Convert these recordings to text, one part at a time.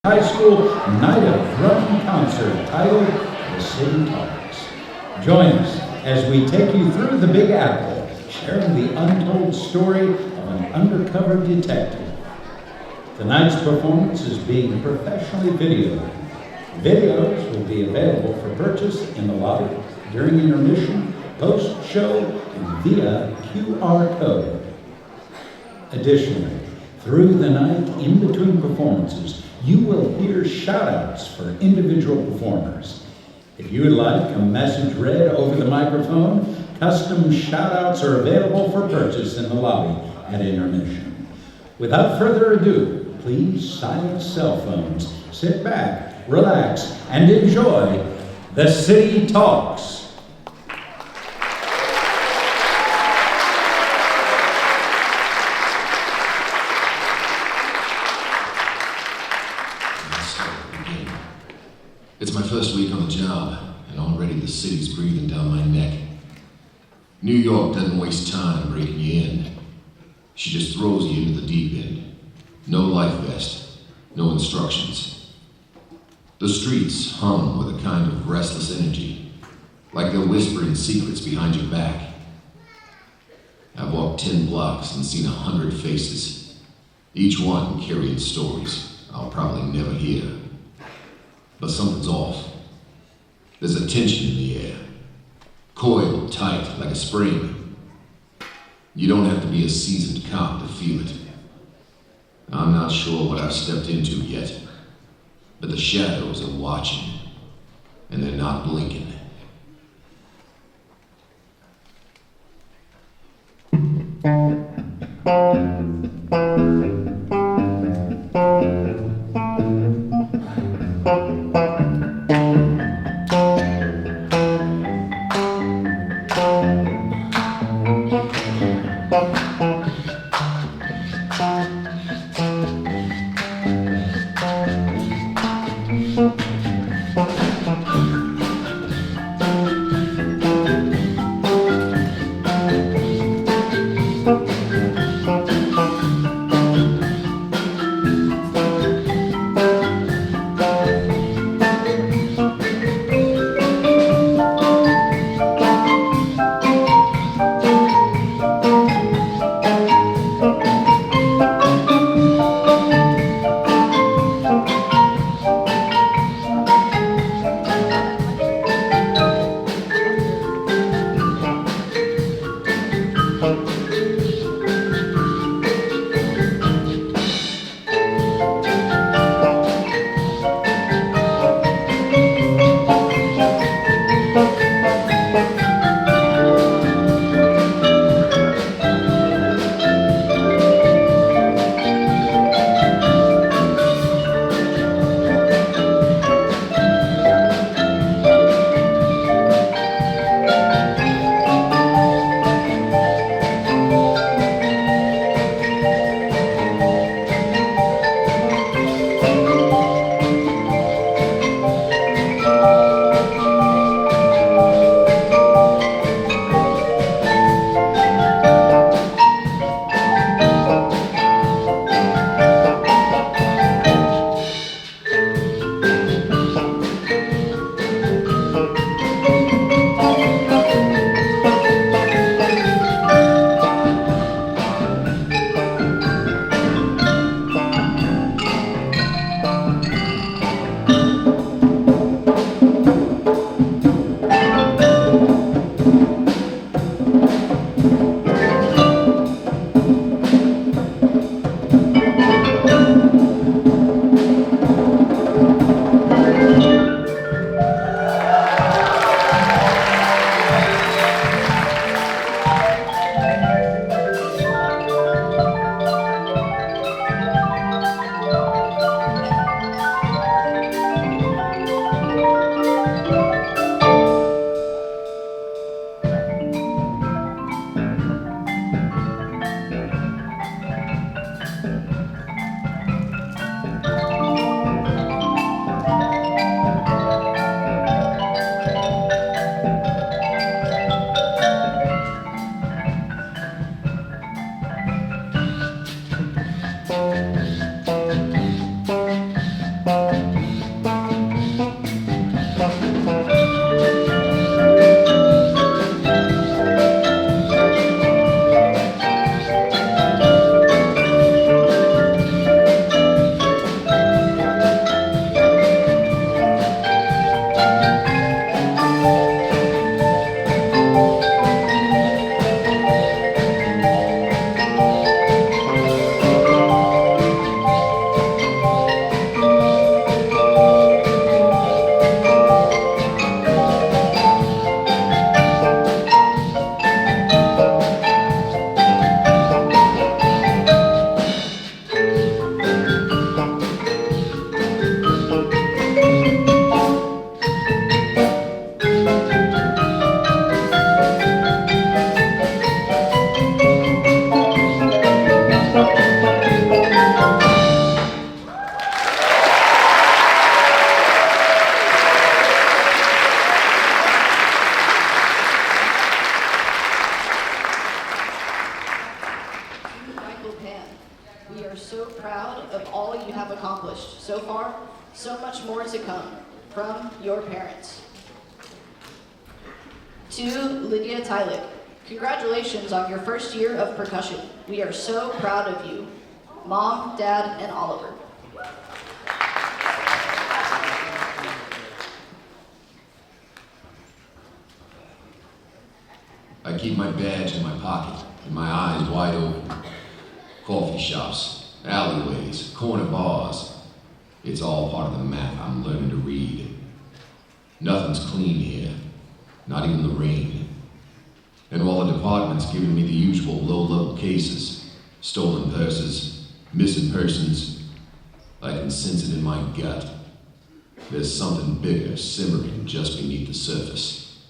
High School Night of Drum Concert titled The City Talks. Join us as we take you through the Big Apple, sharing the untold story of an undercover detective. Tonight's performance is being professionally videoed. Videos will be available for purchase in the lobby, during intermission, post-show, and via QR code. Additionally, through the night in between performances, you will hear shout-outs for individual performers. If you would like a message read over the microphone, custom shout-outs are available for purchase in the lobby at intermission. Without further ado, please silence cell phones, sit back, relax, and enjoy The City Talks. It's my first week on the job, and already the city's breathing down my neck. New York doesn't waste time breaking you in. She just throws you into the deep end. No life vest, no instructions. The streets hum with a kind of restless energy, like they're whispering secrets behind your back. I've walked 10 blocks and seen 100 faces, each one carrying stories I'll probably never hear. But something's off. There's a tension in the air, coiled tight like a spring. You don't have to be a seasoned cop to feel it. I'm not sure what I've stepped into yet, but the shadows are watching, and they're not blinking. accomplished so far, so much more to come from your parents. To Lydia Tylick, congratulations on your first year of percussion. We are so proud of you. Mom, Dad, and Oliver. I keep my badge in my pocket and my eyes wide open. Coffee shops, alleyways, corner bars. It's all part of the map I'm learning to read. Nothing's clean here, not even the rain. And while the department's giving me the usual low-level cases, stolen purses, missing persons, I can sense it in my gut. There's something bigger simmering just beneath the surface.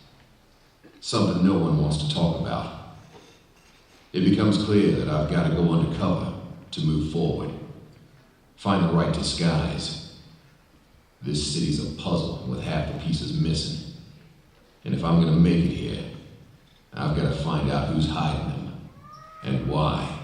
Something no one wants to talk about. It becomes clear that I've got to go undercover to move forward. Find the right disguise. This city's a puzzle with half the pieces missing. And if I'm gonna make it here, I've got to find out who's hiding them and why.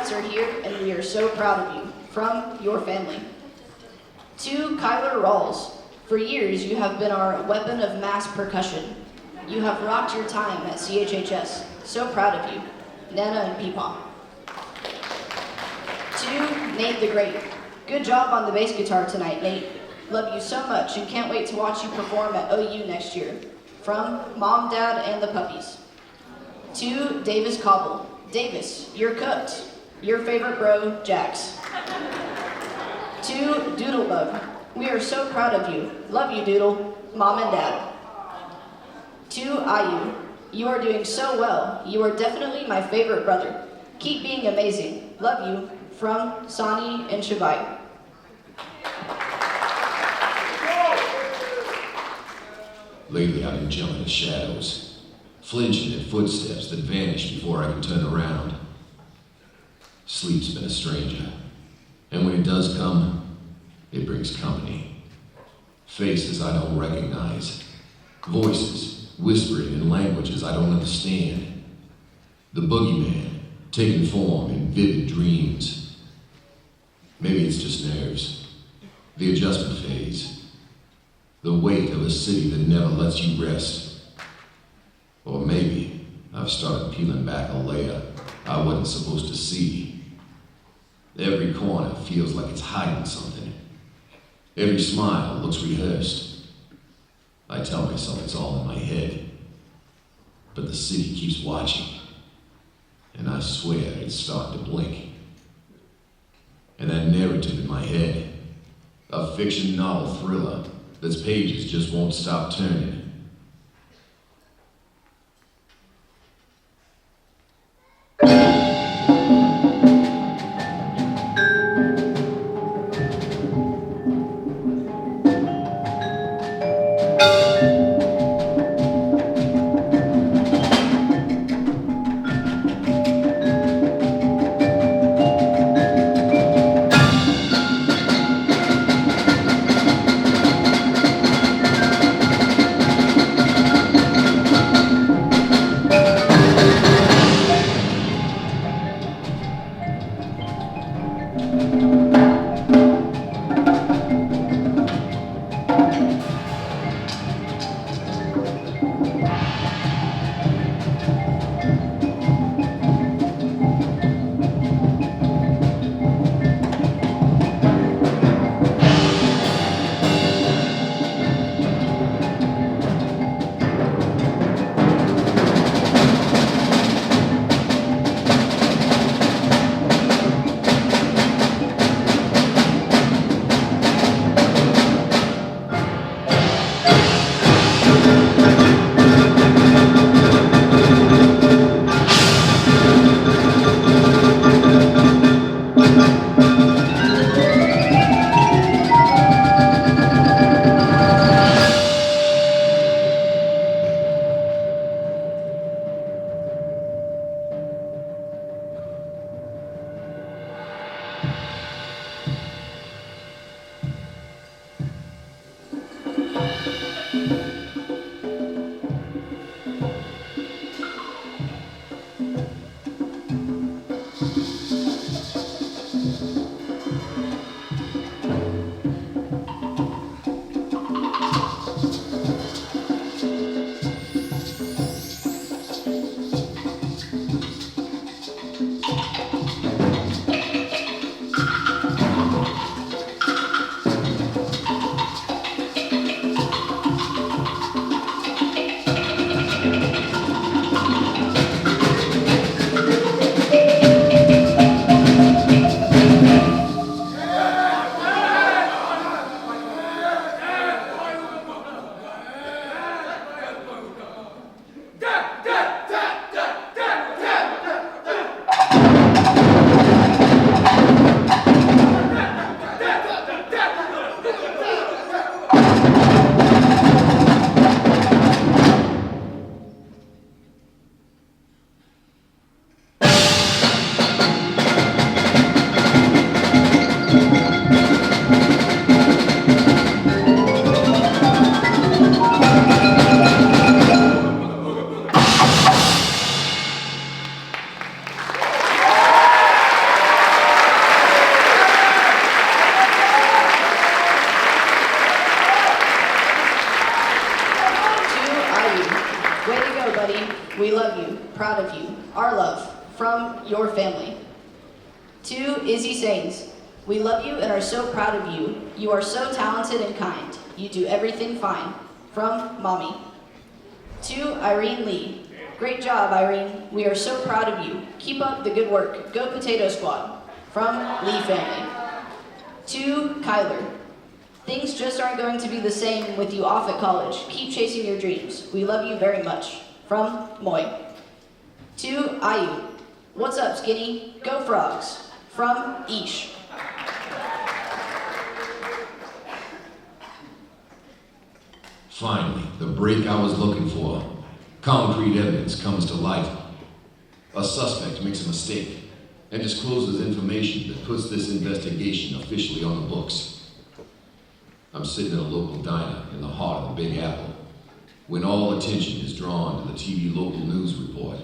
dads are here, and we are so proud of you. From your family. To Kyler Rawls. For years, you have been our weapon of mass percussion. You have rocked your time at CHHS. So proud of you. Nana and Peepaw. To Nate the Great. Good job on the bass guitar tonight, Nate. Love you so much and can't wait to watch you perform at OU next year. From Mom, Dad, and the puppies. To Davis Cobble. Davis, you're cooked. Your favorite bro, Jax. To Doodlebug. We are so proud of you. Love you, Doodle. Mom and Dad. To Ayu. You are doing so well. You are definitely my favorite brother. Keep being amazing. Love you. From Sani and Shabai. Lately, I've been jumping at shadows, flinching at footsteps that vanish before I can turn around. Sleep's been a stranger, and when it does come, it brings company. Faces I don't recognize, voices whispering in languages I don't understand. The boogeyman taking form in vivid dreams. Maybe it's just nerves, the adjustment phase, the weight of a city that never lets you rest. Or maybe I've started peeling back a layer I wasn't supposed to see. Every corner feels like it's hiding something. Every smile looks rehearsed. I tell myself it's all in my head, but the city keeps watching, and I swear it's starting to blink. And that narrative in my head, a fiction novel thriller that's pages just won't stop turning. buddy. We love you. Proud of you. Our love. From your family. To Izzy Sains. We love you and are so proud of you. You are so talented and kind. You do everything fine. From Mommy. To Irene Lee. Great job, Irene. We are so proud of you. Keep up the good work. Go Potato Squad. From Lee family. To Kyler. Things just aren't going to be the same with you off at college. Keep chasing your dreams. We love you very much. From Moy. To Ayu. What's up, Skinny? Go Frogs. From Ish. Finally, the break I was looking for. Concrete evidence comes to light. A suspect makes a mistake and discloses information that puts this investigation officially on the books. I'm sitting in a local diner in the heart of the Big Apple when all attention is drawn to the TV local news report.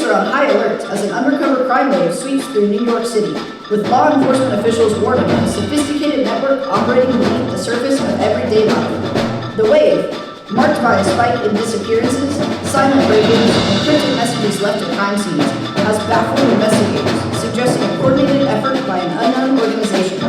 On high alert as an undercover crime wave sweeps through New York City, with law enforcement officials warning of a sophisticated network operating beneath the surface of everyday life. The wave, marked by a spike in disappearances, silent break-ins, and cryptic messages left at crime scenes, has baffled investigators, suggesting a coordinated effort by an unknown organization.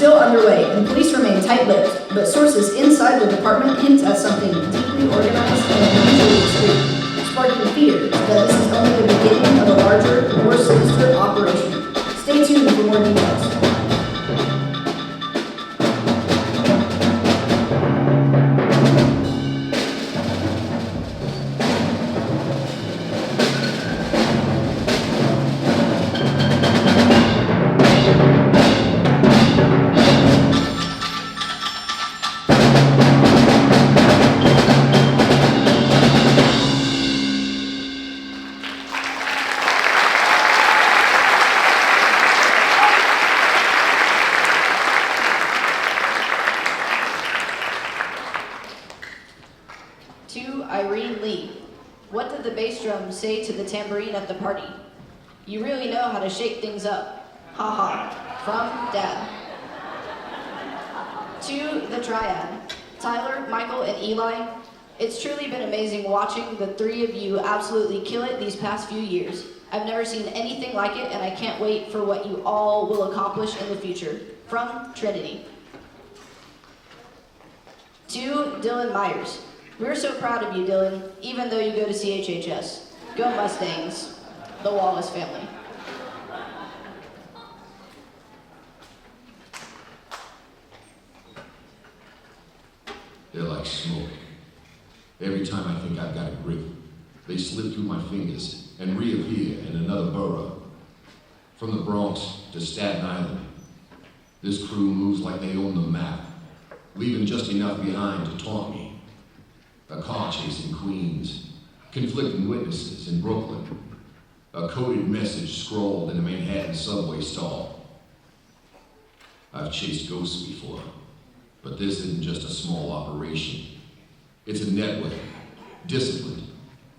Underway, and police remain tight-lipped, but sources inside the department hint at something deeply organized and unusually extreme, sparking fear that this is only the beginning of a larger, more sinister operation. Stay tuned for more details. Say to the tambourine at the party, "You really know how to shake things up." Ha ha. From Dad. To the triad, Tyler, Michael, and Eli. It's truly been amazing watching the three of you absolutely kill it these past few years. I've never seen anything like it, and I can't wait for what you all will accomplish in the future. From Trinity. To Dylan Myers. We're so proud of you, Dylan, even though you go to CHHS. Go Mustangs, the Wallace family. They're like smoke. Every time I think I've got a grip, they slip through my fingers and reappear in another borough. From the Bronx to Staten Island, This crew moves like they own the map, leaving just enough behind to taunt me. A car chase in Queens, conflicting witnesses in Brooklyn, a coded message scrawled in a Manhattan subway stall. I've chased ghosts before, but this isn't just a small operation. It's a network, disciplined,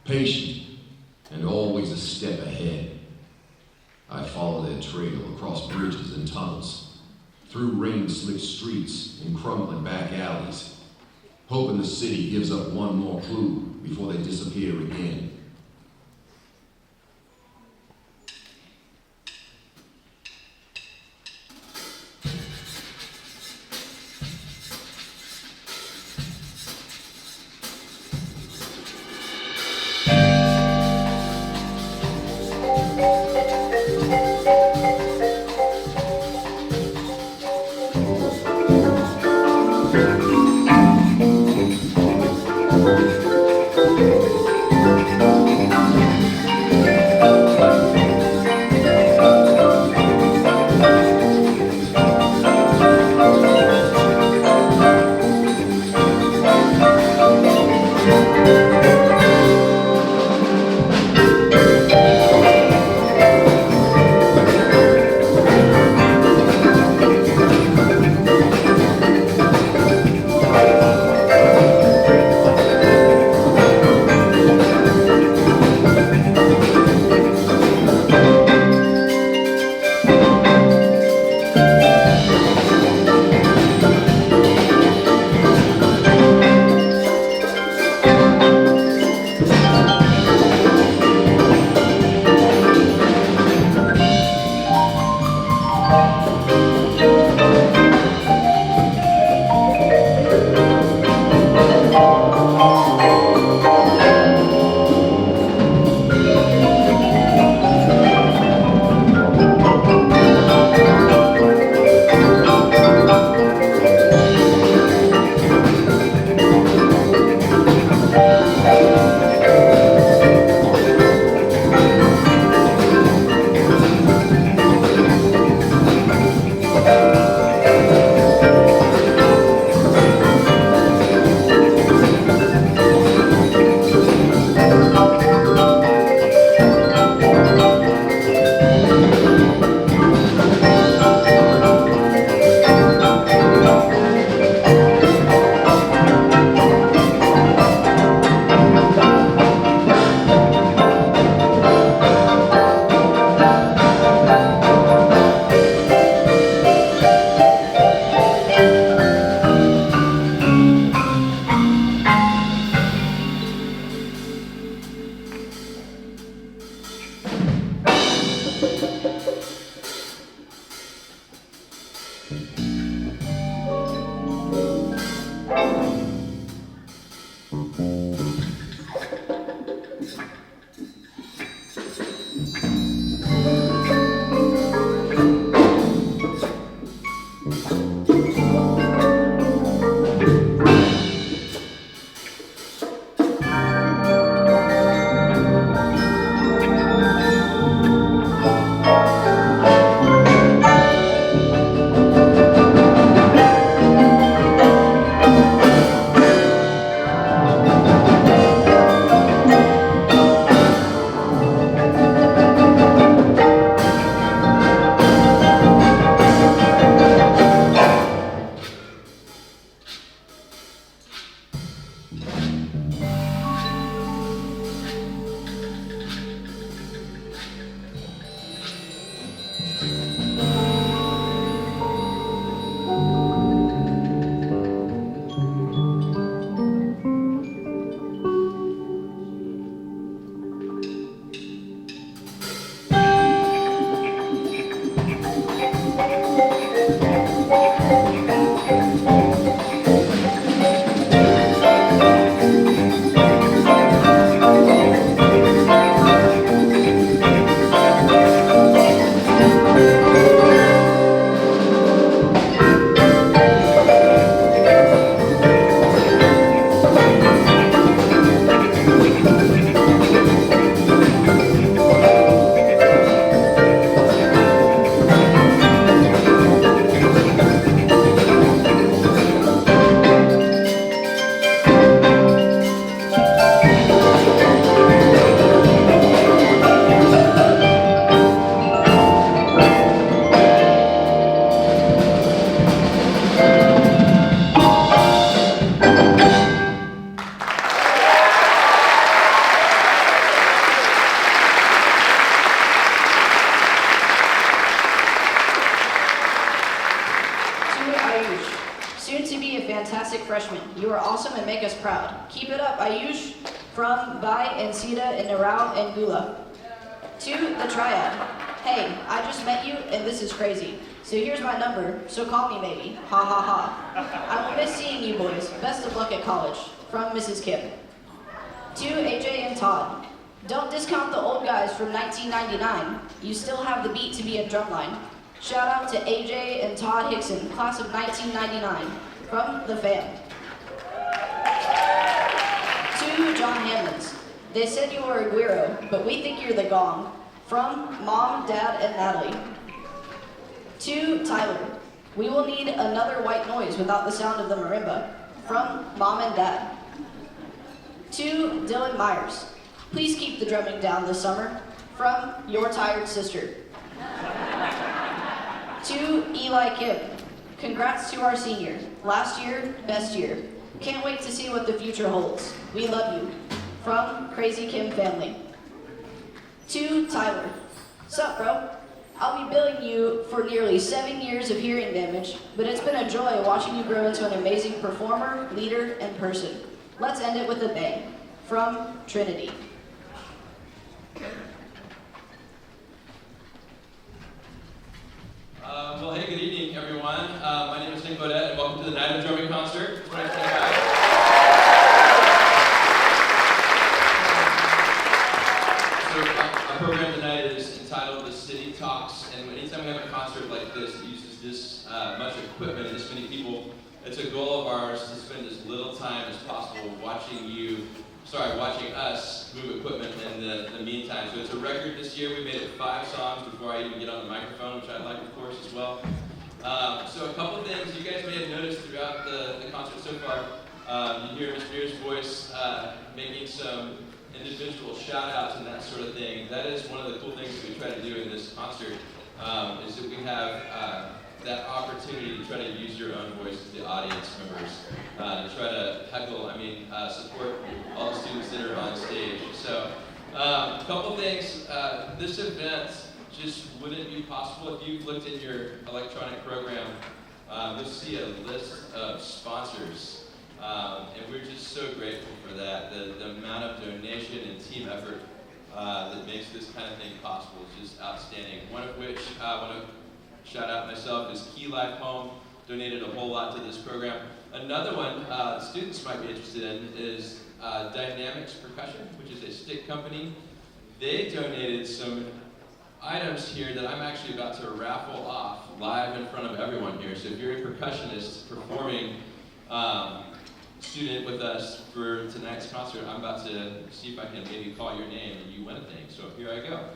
patient, and always a step ahead. I follow their trail across bridges and tunnels, through rain-slicked streets and crumbling back alleys, hoping the city gives up one more clue before they disappear again. fantastic freshmen. You are awesome and make us proud. Keep it up, Ayush, from Bai and Sita and Narao and Gula. To the triad. Hey, I just met you and this is crazy. So here's my number, so call me maybe. Ha ha ha. I will miss seeing you boys. Best of luck at college. From Mrs. Kim. To AJ and Todd. Don't discount the old guys from 1999. You still have the beat to be a drumline. Shout out to AJ and Todd Hickson, class of 1999. From the fam. To John Hammonds. They said you were a guiro, but we think you're the gong. From Mom, Dad, and Natalie. To Tyler. We will need another white noise without the sound of the marimba. From Mom and Dad. To Dylan Myers. Please keep the drumming down this summer. From your tired sister. To Eli Kim. Congrats to our senior. Last year, best year. Can't wait to see what the future holds. We love you. From Crazy Kim family. To Tyler. Sup, bro? I'll be billing you for nearly 7 years of hearing damage, but it's been a joy watching you grow into an amazing performer, leader, and person. Let's end it with a bang. From Trinity. Well, hey, good evening, everyone. My name is Nick Bodette, and welcome to the Night of Drumming concert. Our program tonight is entitled The City Talks, and anytime we have a concert like this that uses this much equipment and this many people, it's a goal of ours to spend as little time as possible watching us move equipment in the meantime. So it's a record this year. We made it 5 songs before I even get on the microphone, which I like, of course, as well. So a couple of things you guys may have noticed throughout the concert so fur. You hear Ms. Beer's voice making some individual shout-outs and that sort of thing. That is one of the cool things that we try to do in this concert, is that we have that opportunity to try to use your own voice as the audience members, to try to support all the students that are on stage. So, a couple things. This event just wouldn't be possible if you looked in your electronic program. You'll see a list of sponsors, and we're just so grateful for that. The amount of donation and team effort that makes this kind of thing possible is just outstanding. One of which I want to shout out myself is Key Life Home, donated a whole lot to this program. Another one students might be interested in is Dynamics Percussion, which is a stick company. They donated some items here that I'm actually about to raffle off live in front of everyone here. So if you're a percussionist performing student with us for tonight's concert, I'm about to see if I can maybe call your name and you win a thing. So here I go.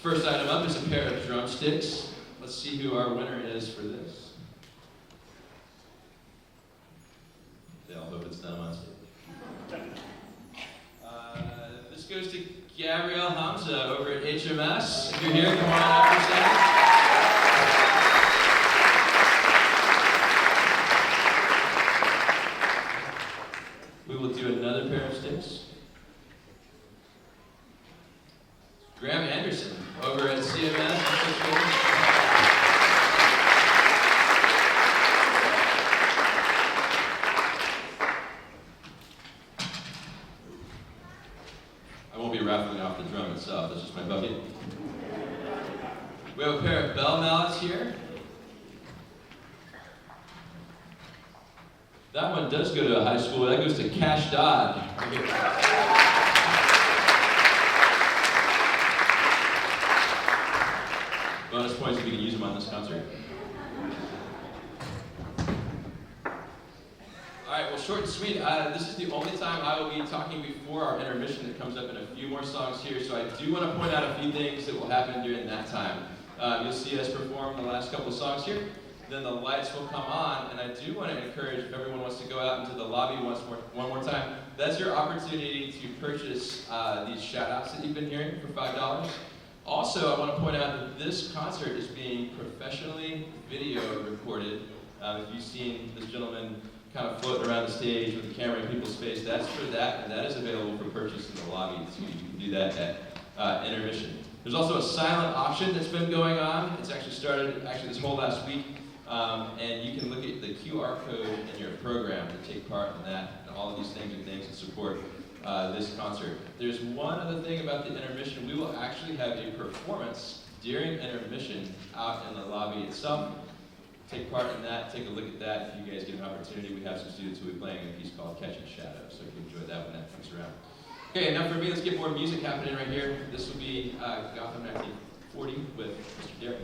First item up is a pair of drumsticks. Let's see who our winner is for this. They all hope it's them on stage. This goes to Gabrielle Hamza over at HMS. If you're here, come on up for a second. We will do another pair of sticks. Graham Anderson over at CMS. I won't be raffling off the drum itself, that's just my bucket. We have a pair of bell mallets here. That one does go to a high school. That goes to Cash Dodd. Bonus points if you can use them on this concert. Alright, well, short and sweet. This is the only time I will be talking before our intermission that comes up in a few more songs here, so I do want to point out a few things that will happen during that time. You'll see us perform the last couple of songs here. Then the lights will come on, and I do want to encourage, if everyone wants to go out into the lobby one more time, that's your opportunity to purchase these shout-outs that you've been hearing for $5. Also, I want to point out that this concert is being professionally video recorded. If you've seen this gentleman kind of floating around the stage with the camera in people's face, that's for that, and that is available for purchase in the lobby, so you can do that at intermission. There's also a silent auction that's been going on. It's actually started this whole last week. And you can look at the QR code in your program to take part in that, and all of these things and things to support this concert. There's one other thing about the intermission. We will actually have a performance during intermission out in the lobby itself. Take part in that, take a look at that. If you guys get an opportunity, we have some students who will be playing a piece called Catching Shadows, so you can enjoy that when that comes around. Okay, enough for me. Let's get more music happening right here. This will be Gotham 1940 with Mr. Derek.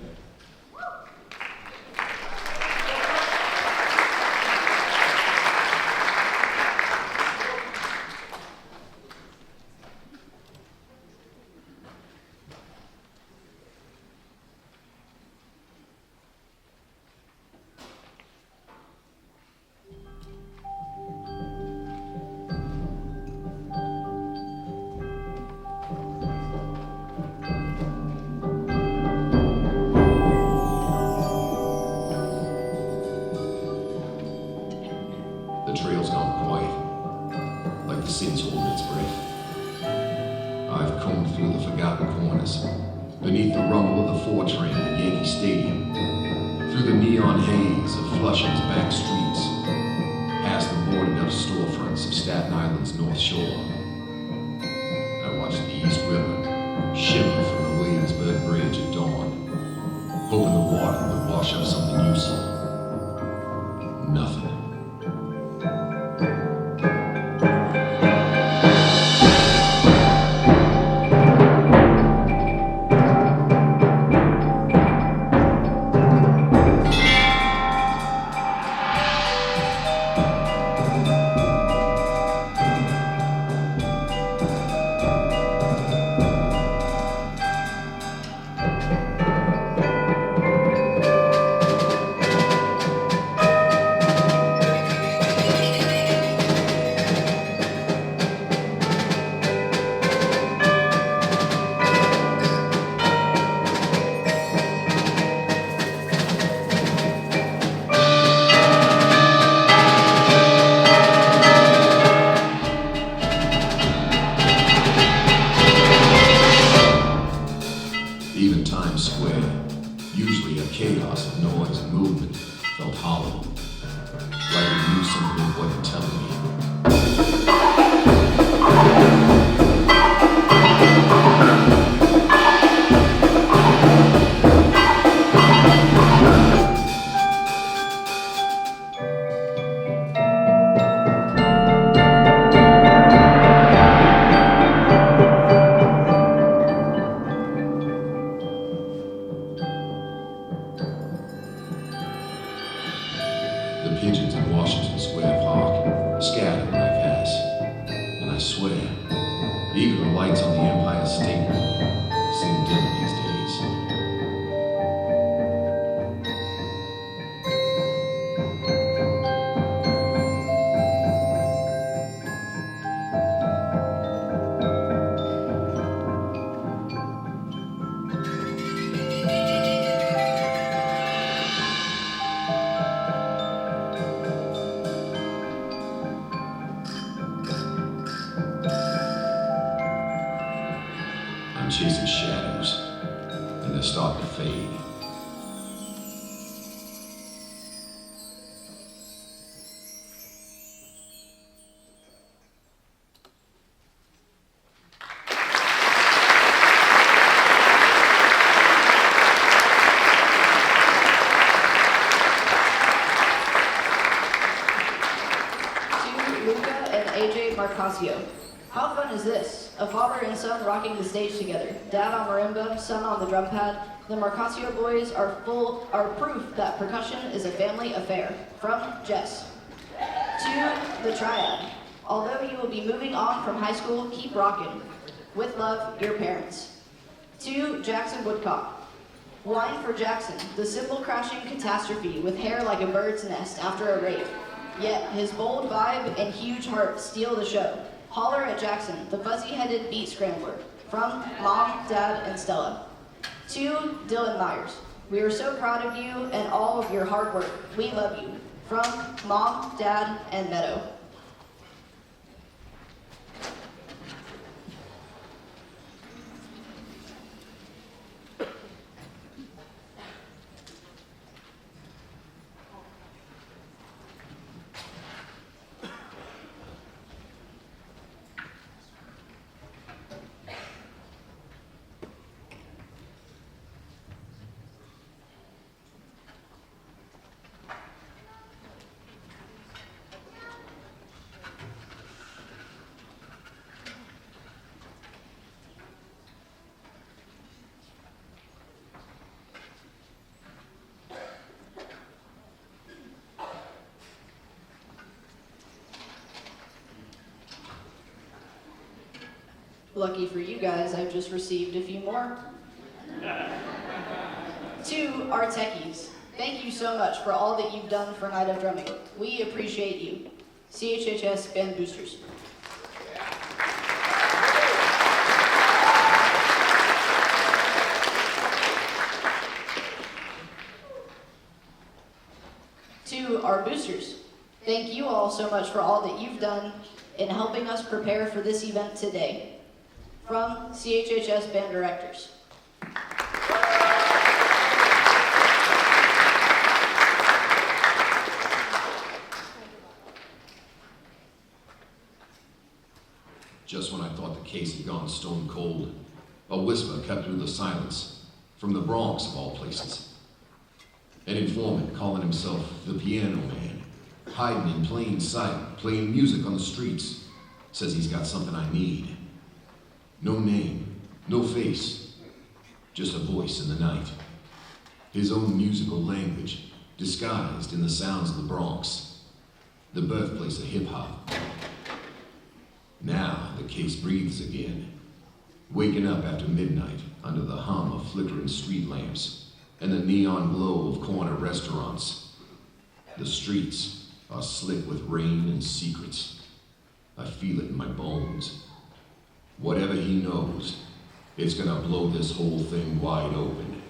The trail's gone quiet, like the city's holding its breath. I've combed through the forgotten corners, beneath the rumble of the 4 train at Yankee Stadium, through the neon haze of Flushing's back streets, past the boarded up storefronts of Staten Island's North Shore. I watched the East River shimmer from the Williamsburg Bridge at dawn, hoping the water would wash up something useful. Nothing. Even Times Square, usually a chaos of noise and movement, felt hollow, like it knew something it wasn't telling me. The pigeons in Washington Square Park scatter when I pass, and I swear, even the lights on the Empire State Building seem dim these days. I'm chasing shadows, and they're starting to fade. To Luca and AJ Marcasio. How fun is this? A father and son rocking the stage together. Dad on marimba, son on the drum pad. The Marcasio boys are proof that percussion is a family affair. From Jess. To the Triad. Although you will be moving on from high school, keep rocking. With love, your parents. To Jackson Woodcock. Wine for Jackson, the cymbal-crashing catastrophe with hair like a bird's nest after a rape. Yet his bold vibe and huge heart steal the show. Holler at Jackson, the fuzzy-headed beat scrambler. From Mom, Dad, and Stella. To Dylan Myers. We are so proud of you and all of your hard work. We love you. From Mom, Dad, and Meadow. Lucky for you guys, I've just received a few more. To our techies, thank you so much for all that you've done for Night of Drumming. We appreciate you. CHHS Band Boosters. To our boosters, thank you all so much for all that you've done in helping us prepare for this event today. From CHHS Band Directors. Just when I thought the case had gone stone cold, a whisper cut through the silence, from the Bronx of all places. An informant calling himself the Piano Man, hiding in plain sight, playing music on the streets, says he's got something I need. No name, no face, just a voice in the night. His own musical language, disguised in the sounds of the Bronx, the birthplace of hip-hop. Now the case breathes again, waking up after midnight under the hum of flickering street lamps and the neon glow of corner restaurants. The streets are slick with rain and secrets. I feel it in my bones. Whatever he knows, it's gonna blow this whole thing wide open.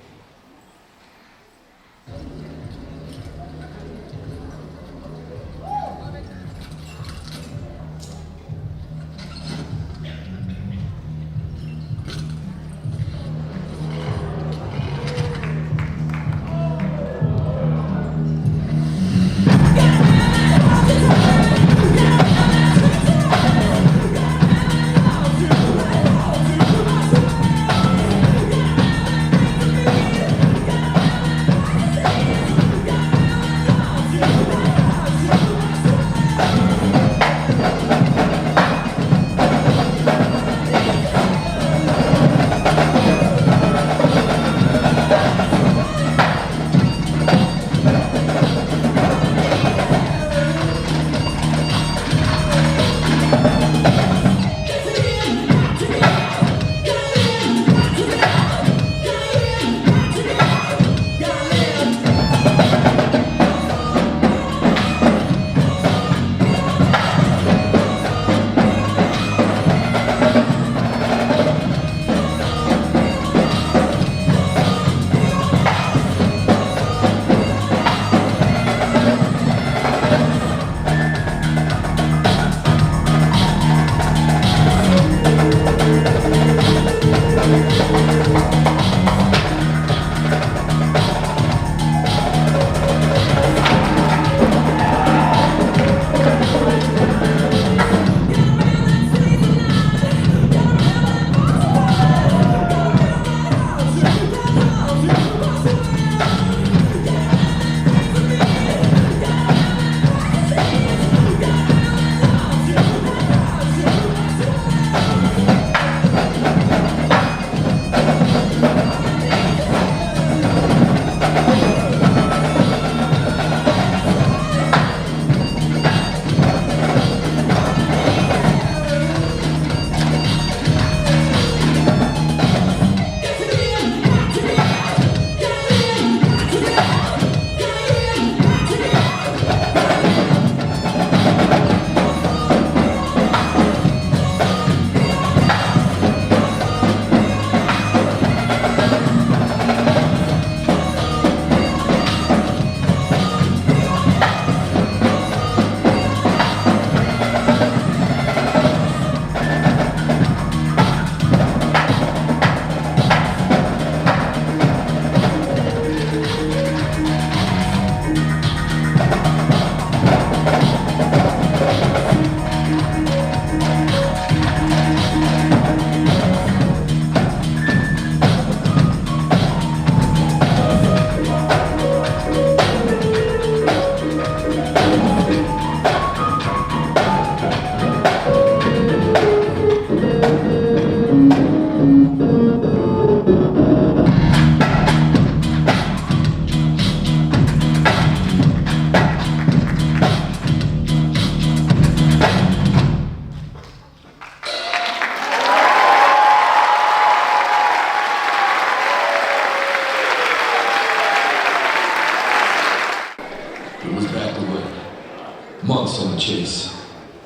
horse on the chase,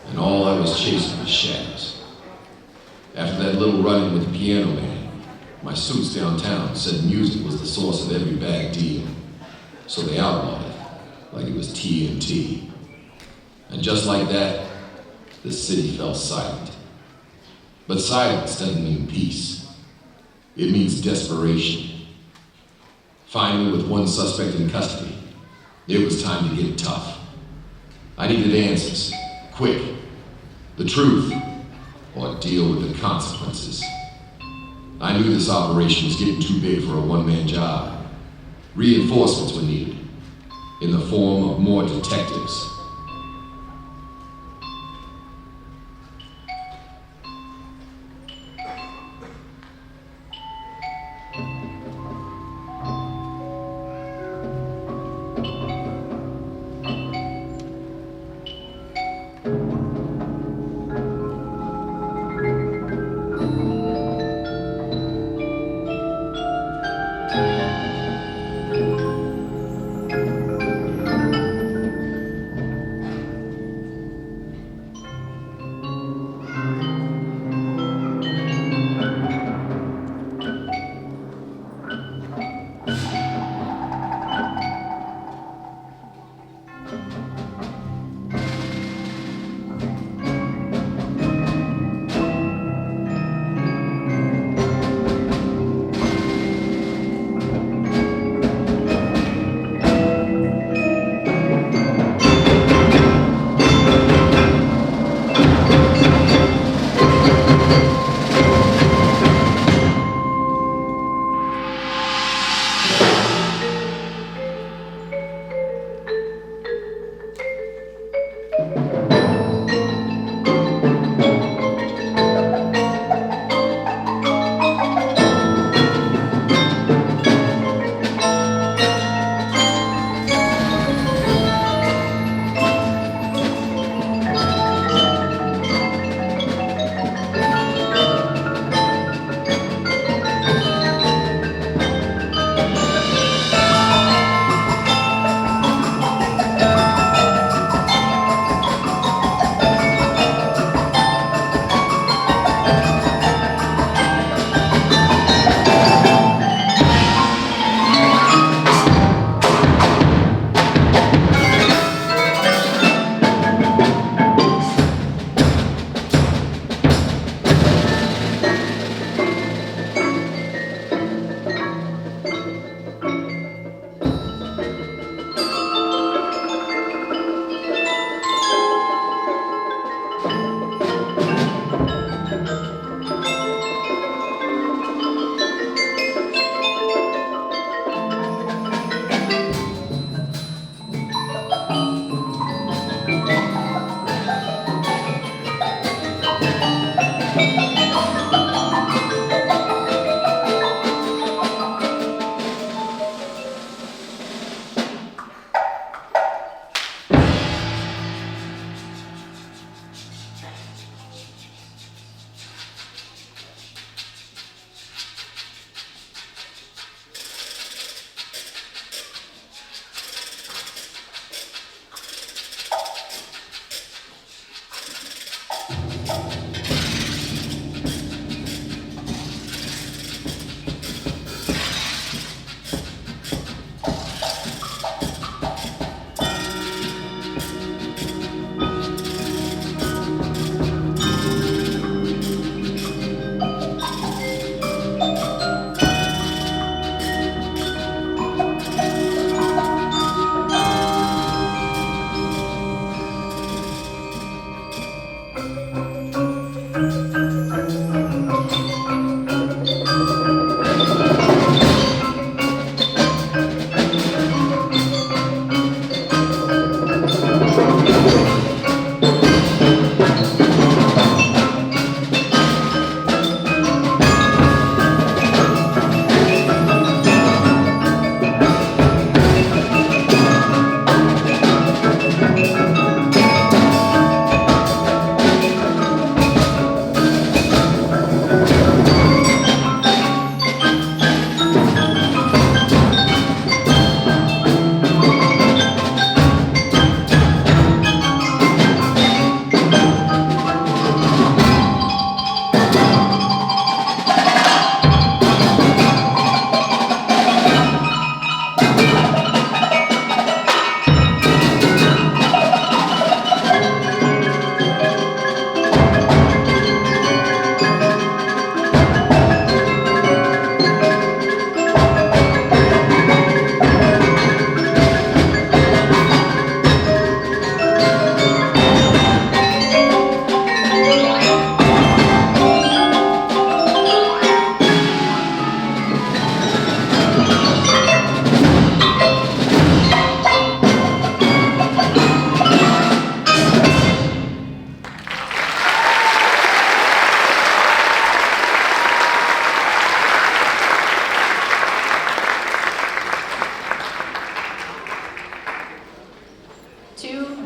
and all I was chasing was shadows. After that little run-in with the piano man, my suits downtown said music was the source of every bad deal, so they outlawed it like it was TNT. And just like that, the city fell silent. But silence doesn't mean peace. It means desperation. Finally, with one suspect in custody, it was time to get tough. I needed answers, quick, the truth, or deal with the consequences. I knew this operation was getting too big for a one-man job. Reinforcements were needed, in the form of more detectives.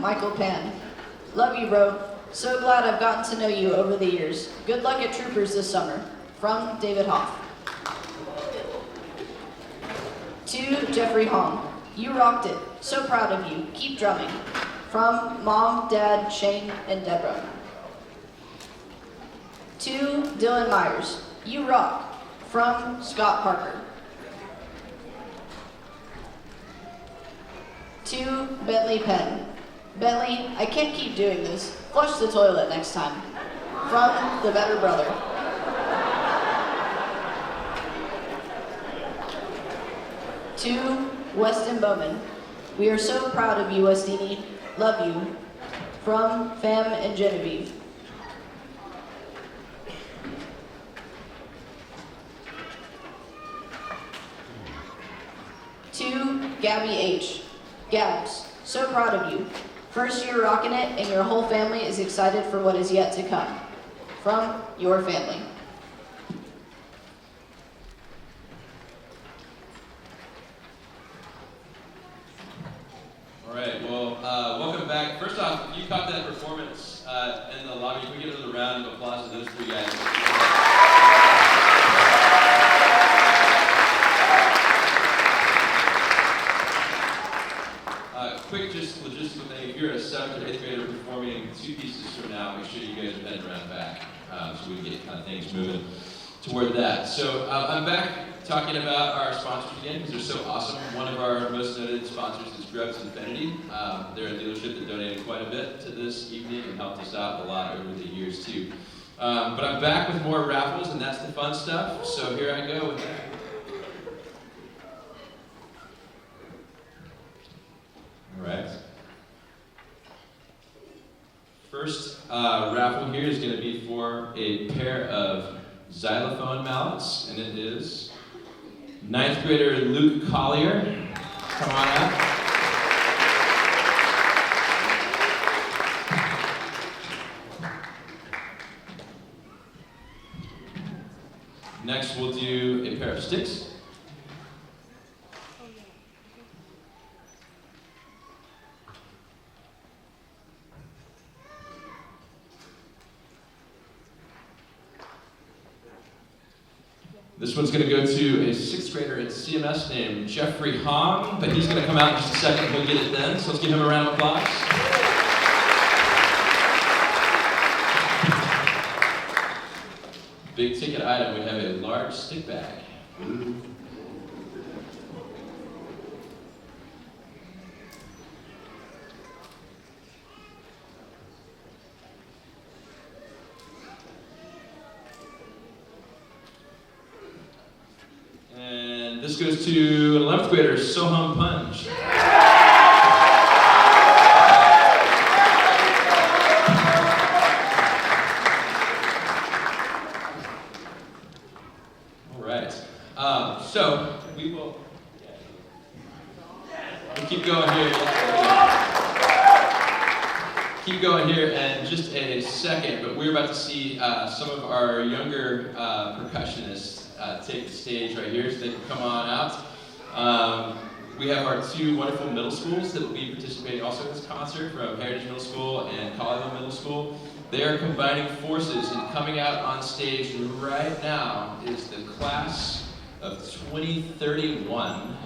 Michael Pan. Love you, bro. So glad I've gotten to know you over the years. Good luck at Troopers this summer. From David Hoff. To Jeffrey Hong. You rocked it. So proud of you. Keep drumming. From Mom, Dad, Shane, and Deborah. To Dylan Myers. You rock. From Scott Parker. To Bentley Penn. Bentley, I can't keep doing this. Flush the toilet next time. From the Better Brother. To Weston Bowman. We are so proud of you, Westini. Love you. From Fam and Genevieve. To Gabby H. Gabs, so proud of you. First year rocking it, and your whole family is excited for what is yet to come. From your family. All right, well, welcome back. First off, if you caught that performance in the lobby, can we give a round of applause to those three guys? Quick, just logistical thing. If you're a 7th or 8th grader performing 2 pieces from now, make sure you guys are heading around back so we can get kind of things moving toward that. So I'm back talking about our sponsors again because they're so awesome. One of our most noted sponsors is Grubbs Infinity. They're a dealership that donated quite a bit to this evening and helped us out a lot over the years too. But I'm back with more raffles, and that's the fun stuff. So here I go with that. All right. First raffle here is going to be for a pair of xylophone mallets, and it is 9th grader Luke Collier. Come on up. Next, we'll do a pair of sticks. This one's going to go to a 6th grader at CMS named Jeffrey Hong, but he's going to come out in just a second. He'll get it then, so let's give him a round of applause. Big ticket item, we have a large stick bag. And this goes to an 11th grader, Soham Punj. All right. So we'll keep going here. Keep going here in just a second, but we're about to see some of our younger percussionists take the stage right here, so they can come on out. We have our 2 wonderful middle schools that will be participating also in this concert, from Heritage Middle School and Colleyville Middle School. They are combining forces, and coming out on stage right now is the class of 2031.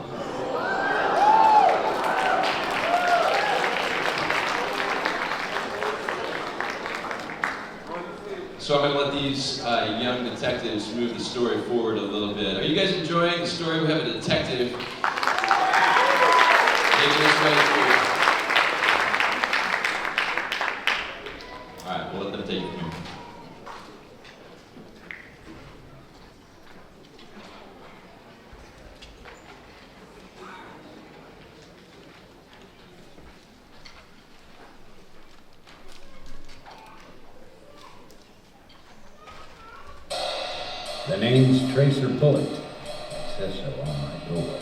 So I'm going to let these young detectives move the story forward a little bit. Are you guys enjoying the story? We have a detective taking this way through. All right, we'll let them take it from here. The name's Tracer Bullet. It says so on my door.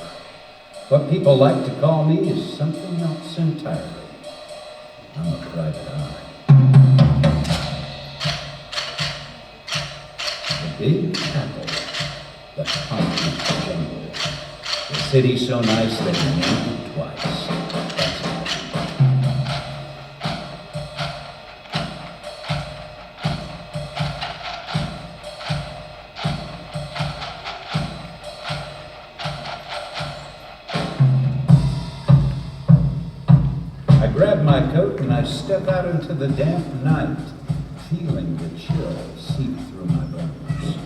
What people like to call me is something else entirely. I'm a private eye. The Big Apple, the concrete jungle, the city so nice that you named it twice. I grab my coat and I step out into the damp night, feeling the chill seep through my bones.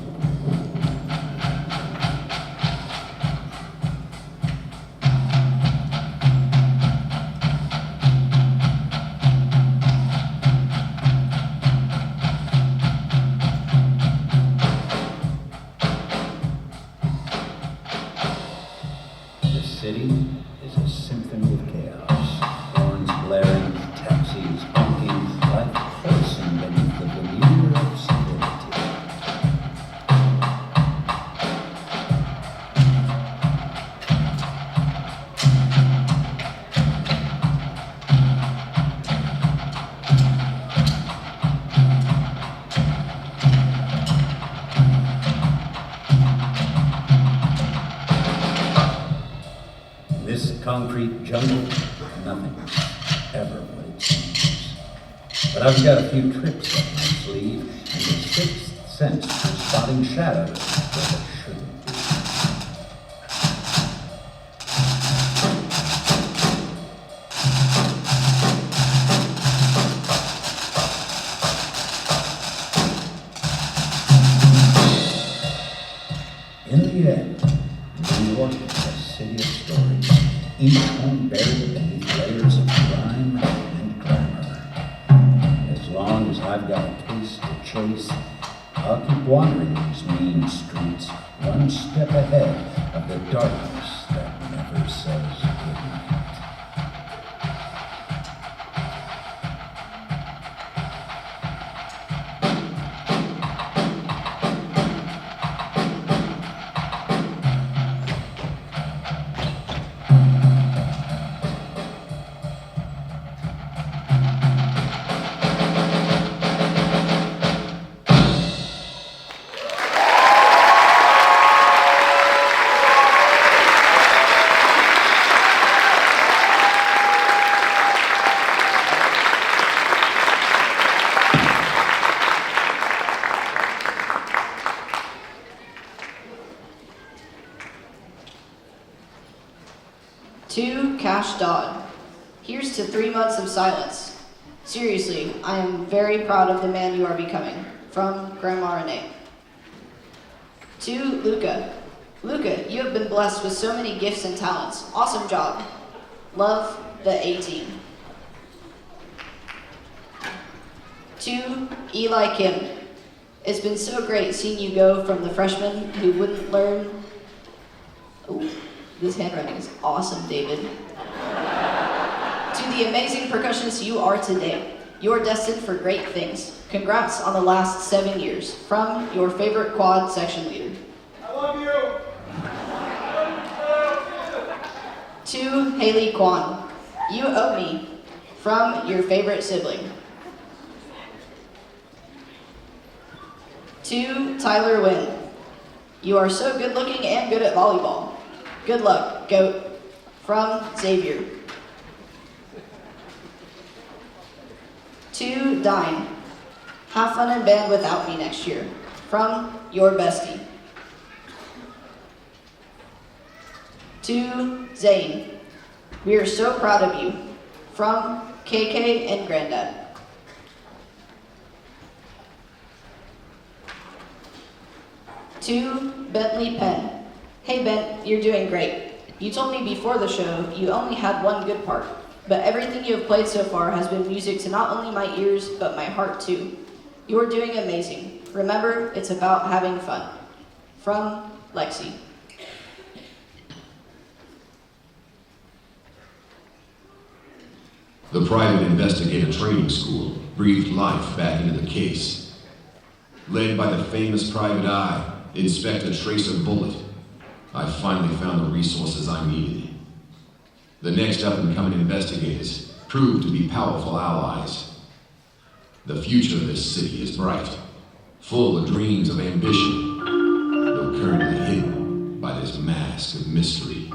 The city is a symphony of chaos. Horns blaring, taxis honking, life pulsing beneath the veneer of stability. This concrete jungle, nothing's ever what it seems. But I've got a few tricks up my sleeve, and the sixth sense for spotting shadows where they shouldn't be. In the end, New York is a city of stories, each one buried beneath layers of crime and glamour. As long as I've got a case to chase, I'll keep wandering these mean streets, one step ahead of the darkness that never says goodnight. To Cash Dodd, here's to 3 months of silence. Seriously, I am very proud of the man you are becoming. From Grandma Renee. To Luca. Luca, you have been blessed with so many gifts and talents. Awesome job. Love, the A-Team. To Eli Kim. It's been so great seeing you go from the freshman who wouldn't learn. Ooh. This handwriting is awesome, David. To the amazing percussionist you are today. You are destined for great things. Congrats on the last 7 years. From your favorite quad section leader. I love you! To Haley Kwan. You owe me. From your favorite sibling. To Tyler Wynn. You are so good looking and good at volleyball. Good luck, GOAT. From Xavier. To Dine. Have fun in band without me next year. From your bestie. To Zane. We are so proud of you. From KK and Granddad. To Bentley Penn. Hey Ben, you're doing great. You told me before the show you only had one good part, but everything you have played so far has been music to not only my ears, but my heart too. You're doing amazing. Remember, it's about having fun. From Lexi. The private investigator training school breathed life back into the case. Led by the famous private eye, Inspector Tracer Bullet, I finally found the resources I needed. The next up-and-coming investigators proved to be powerful allies. The future of this city is bright, full of dreams of ambition, though currently hidden by this mask of mystery.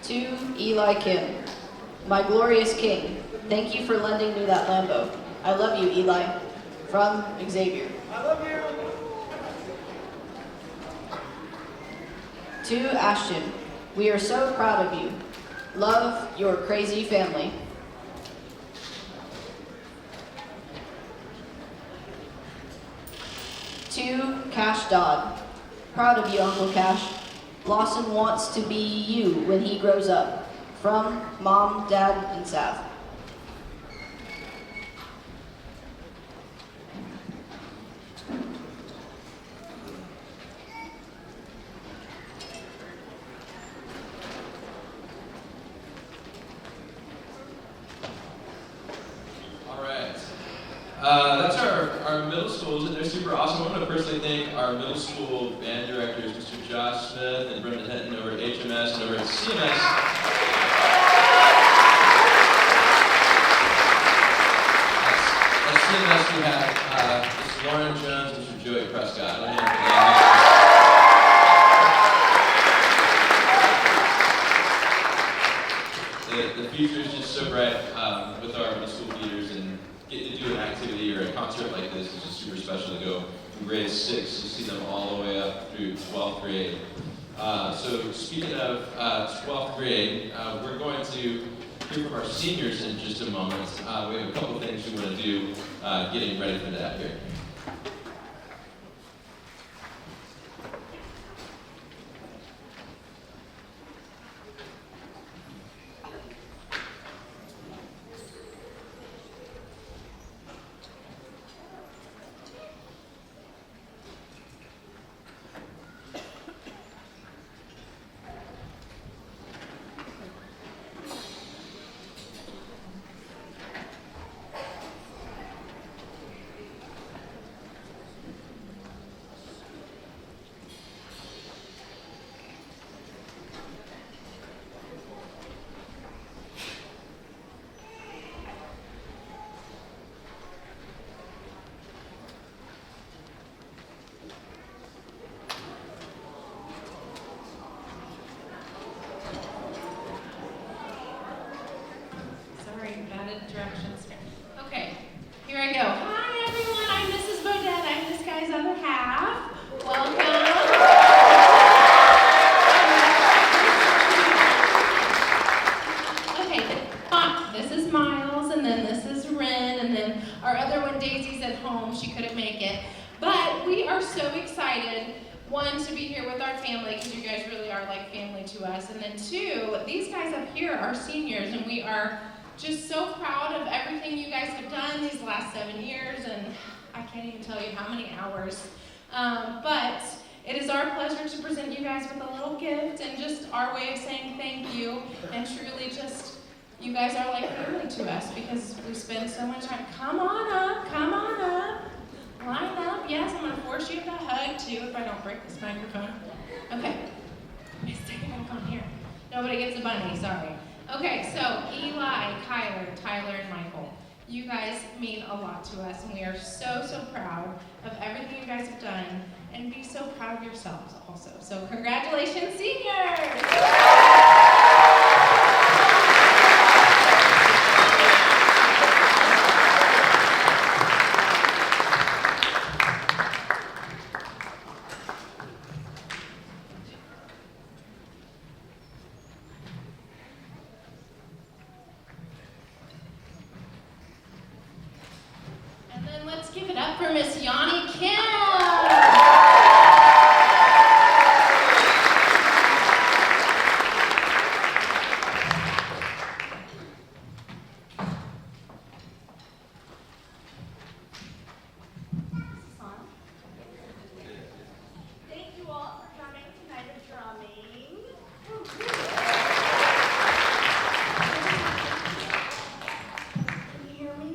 To Eli Kim, my glorious king, thank you for lending me that Lambo. I love you, Eli. From Xavier. I love you. To Ashton, we are so proud of you. Love, your crazy family. To Cash Dodd, proud of you, Uncle Cash. Lawson wants to be you when he grows up. From Mom, Dad, and Sav. That's our middle schools, and they're super awesome. I want to personally thank our middle school band directors, Mr. Josh Smith and Brenda Hinton over at HMS and over at CMS. At CMS we have Mr. Lauren Jones and Mr. Joey Prescott. The future is just so bright with our middle school leaders, and getting to do an activity or a concert like this is just super special to go from grade 6 to see them all the way up through 12th grade. So speaking of 12th grade, we're going to hear from our seniors in just a moment. We have a couple things we want to do getting ready for that here. Directions. Okay, here I go. Hi everyone, I'm Mrs. Bodette. I'm this guy's other half. Welcome. Okay, this is Miles, and then this is Ren, and then our other one, Daisy's at home. She couldn't make it. But we are so excited, one, to be here with our family, because you guys really are like family to us. And then two, these guys up here are seniors, and we are just so proud of everything you guys have done these last 7 years, and I can't even tell you how many hours. But it is our pleasure to present you guys with a little gift and just our way of saying thank you, and truly just, you guys are like family to us because we spend so much time. Come on up, line up. Yes, I'm gonna force you to hug too if I don't break this microphone. Okay, let's take it back on here. Nobody gets a bunny, sorry. Okay, so Eli, Kyler, Tyler, and Michael, you guys mean a lot to us, and we are so, so proud of everything you guys have done, and be so proud of yourselves also. So congratulations, seniors! Let's give it up for Miss Yanni Kim. Thank you all for coming tonight at drumming. Can you hear me?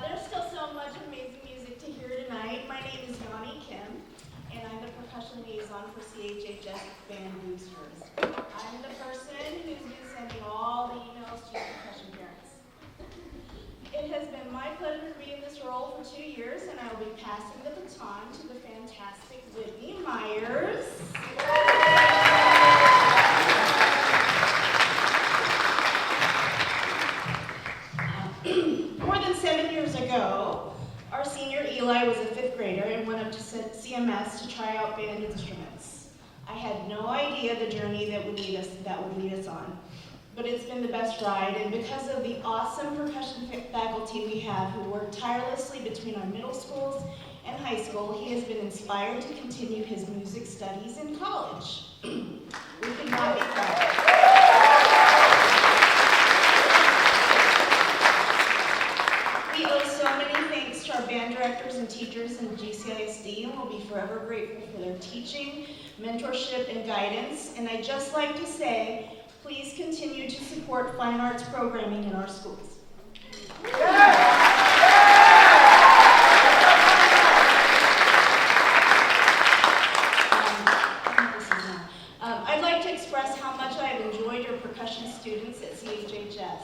There's still so much amazing music to hear tonight. My name is Yanni Kim, and I'm the percussion liaison for CHHS Band Boosters. I'm the person who's been sending all the emails to your percussion parents. It has been my pleasure to be in this role for 2 years, and I will be passing the baton to the fantastic Whitney Myers. More than 7 years ago, our senior Eli was a 5th grader and went up to CMS to try out band instruments. I had no idea the journey that would lead us on. But it's been the best ride, and because of the awesome percussion faculty we have who work tirelessly between our middle schools and high school, he has been inspired to continue his music studies in college. We could not be prouder. We owe so many thanks to our band directors and teachers in GCISD, and will be forever grateful for their teaching, mentorship, and guidance. And I'd just like to say, please continue to support fine arts programming in our schools. I'd like to express how much I have enjoyed your percussion students at CHHS.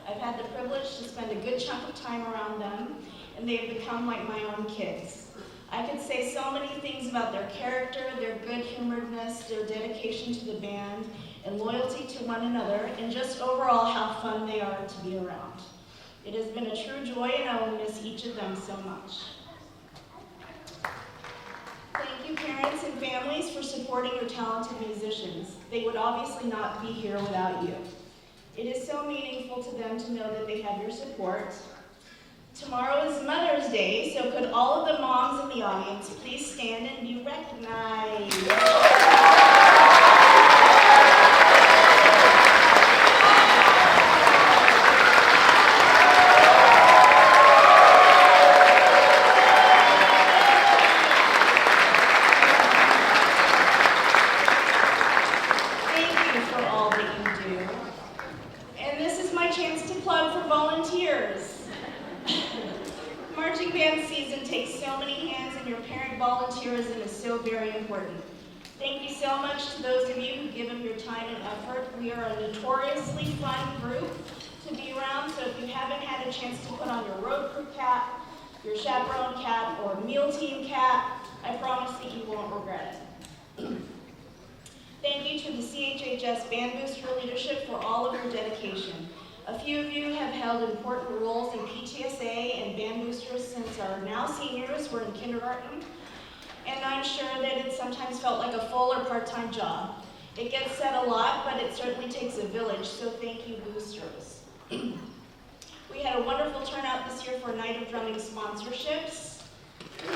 I've had the privilege to spend a good chunk of time around them, and they have become like my own kids. I could say so many things about their character, their good-humoredness, their dedication to the band, and loyalty to one another, and just overall how fun they are to be around. It has been a true joy, and I will miss each of them so much. Thank you, parents and families, for supporting your talented musicians. They would obviously not be here without you. It is so meaningful to them to know that they have your support. Tomorrow is Mother's Day, so could all of the moms in the audience please stand and be recognized? Volunteerism is so very important. Thank you so much to those of you who give up your time and effort. We are a notoriously fun group to be around, so if you haven't had a chance to put on your road crew cap, your chaperone cap, or meal team cap, I promise that you won't regret it. Thank you to the CHHS Band Booster leadership for all of your dedication. A few of you have held important roles in PTSA and Band Boosters since our now seniors were in kindergarten, and I'm sure that it sometimes felt like a full or part-time job. It gets said a lot, but it certainly takes a village, so thank you, boosters. We had a wonderful turnout this year for Night of Drumming sponsorships. The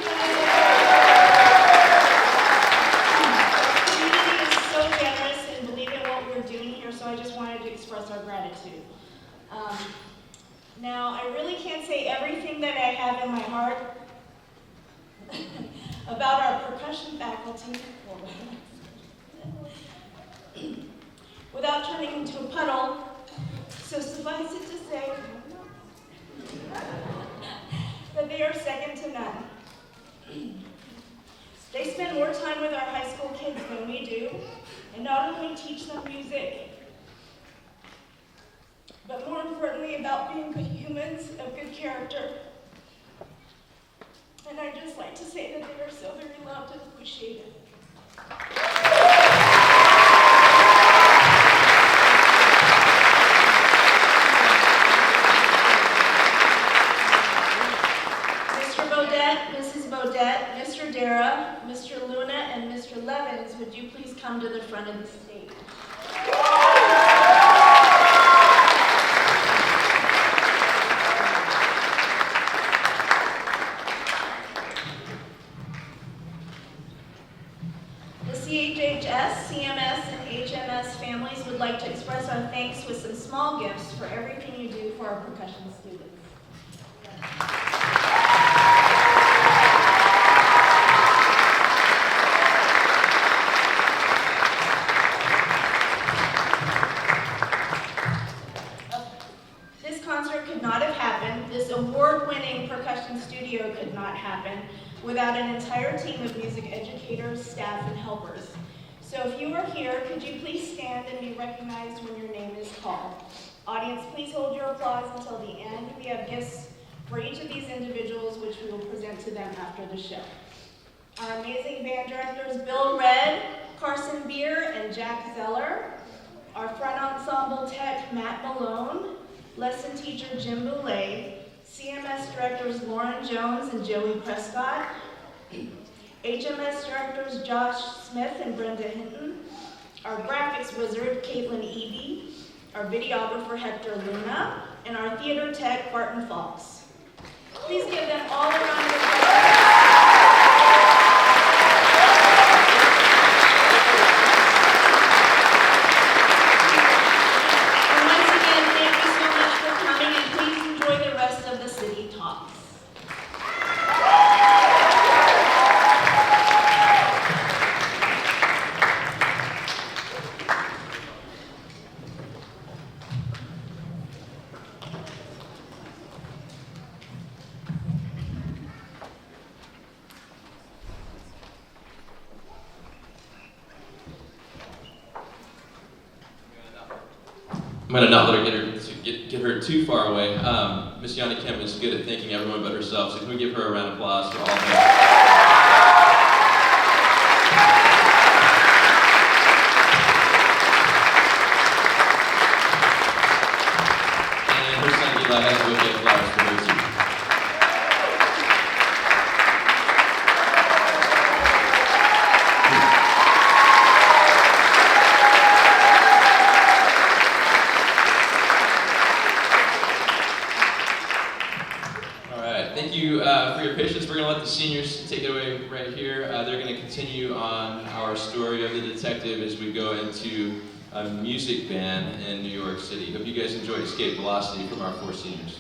community is so generous and believe in what we're doing here, so I just wanted to express our gratitude. Now, I really can't say everything that I have in my heart about our percussion faculty without turning into a puddle, so suffice it to say that they are second to none. They spend more time with our high school kids than we do, and not only teach them music, but more importantly about being good humans of good character. And I'd just like to say that they are so very loved and appreciated. Mr. Bodette, Mrs. Bodette, Mr. Dara, Mr. Luna, and Mr. Levins, would you please come to the front of the stage? CHHS, CMS, and HMS families would like to express our thanks with some small gifts for everything you do for our percussion students. This concert could not have happened, this award-winning percussion studio could not happen without an entire team of music educators, staff, and helpers. So if you are here, could you please stand and be recognized when your name is called? Audience, please hold your applause until the end. We have gifts for each of these individuals, which we will present to them after the show. Our amazing band directors, Bill Red, Carson Beer, and Jack Zeller. Our front ensemble tech, Matt Malone. Lesson teacher, Jim Boulay. CMS directors, Lauren Jones and Joey Prescott. HMS directors, Josh Smith and Brenda Hinton. Our graphics wizard, Caitlin Eby. Our videographer, Hector Luna. And our theater tech, Barton Fox. Please give them all a round of applause. And once again, thank you so much for coming, and please enjoy the rest of the City Talks. I'm gonna not let her get her too far away. Miss Yanni Kemp is good at thanking everyone but herself, so can we give her a round of applause for all that? And her son Eli has to go get flowers for her too. Thank you for your patience. We're going to let the seniors take it away right here. They're going to continue on our story of the detective as we go into a music band in New York City. Hope you guys enjoyed Escape Velocity from our 4 seniors.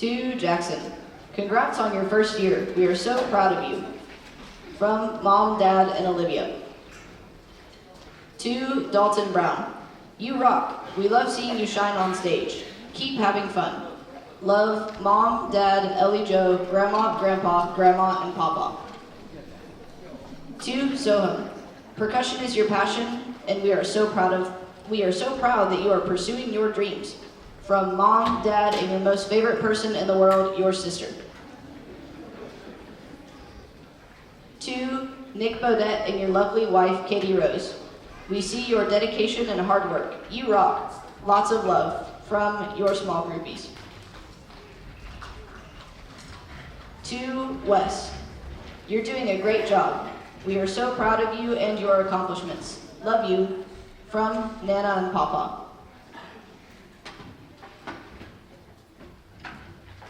To Jackson, congrats on your first year. We are so proud of you. From Mom, Dad, and Olivia. To Dalton Brown, you rock. We love seeing you shine on stage. Keep having fun. Love, Mom, Dad, Ellie Joe, Grandma, Grandpa, Grandma, and Papa. To Soham, percussion is your passion, and we are so proud that you are pursuing your dreams. From Mom, Dad, and your most favorite person in the world, your sister. To Nick Bodette and your lovely wife, Katie Rose. We see your dedication and hard work. You rock. Lots of love. From your small groupies. To Wes. You're doing a great job. We are so proud of you and your accomplishments. Love you. From Nana and Papa.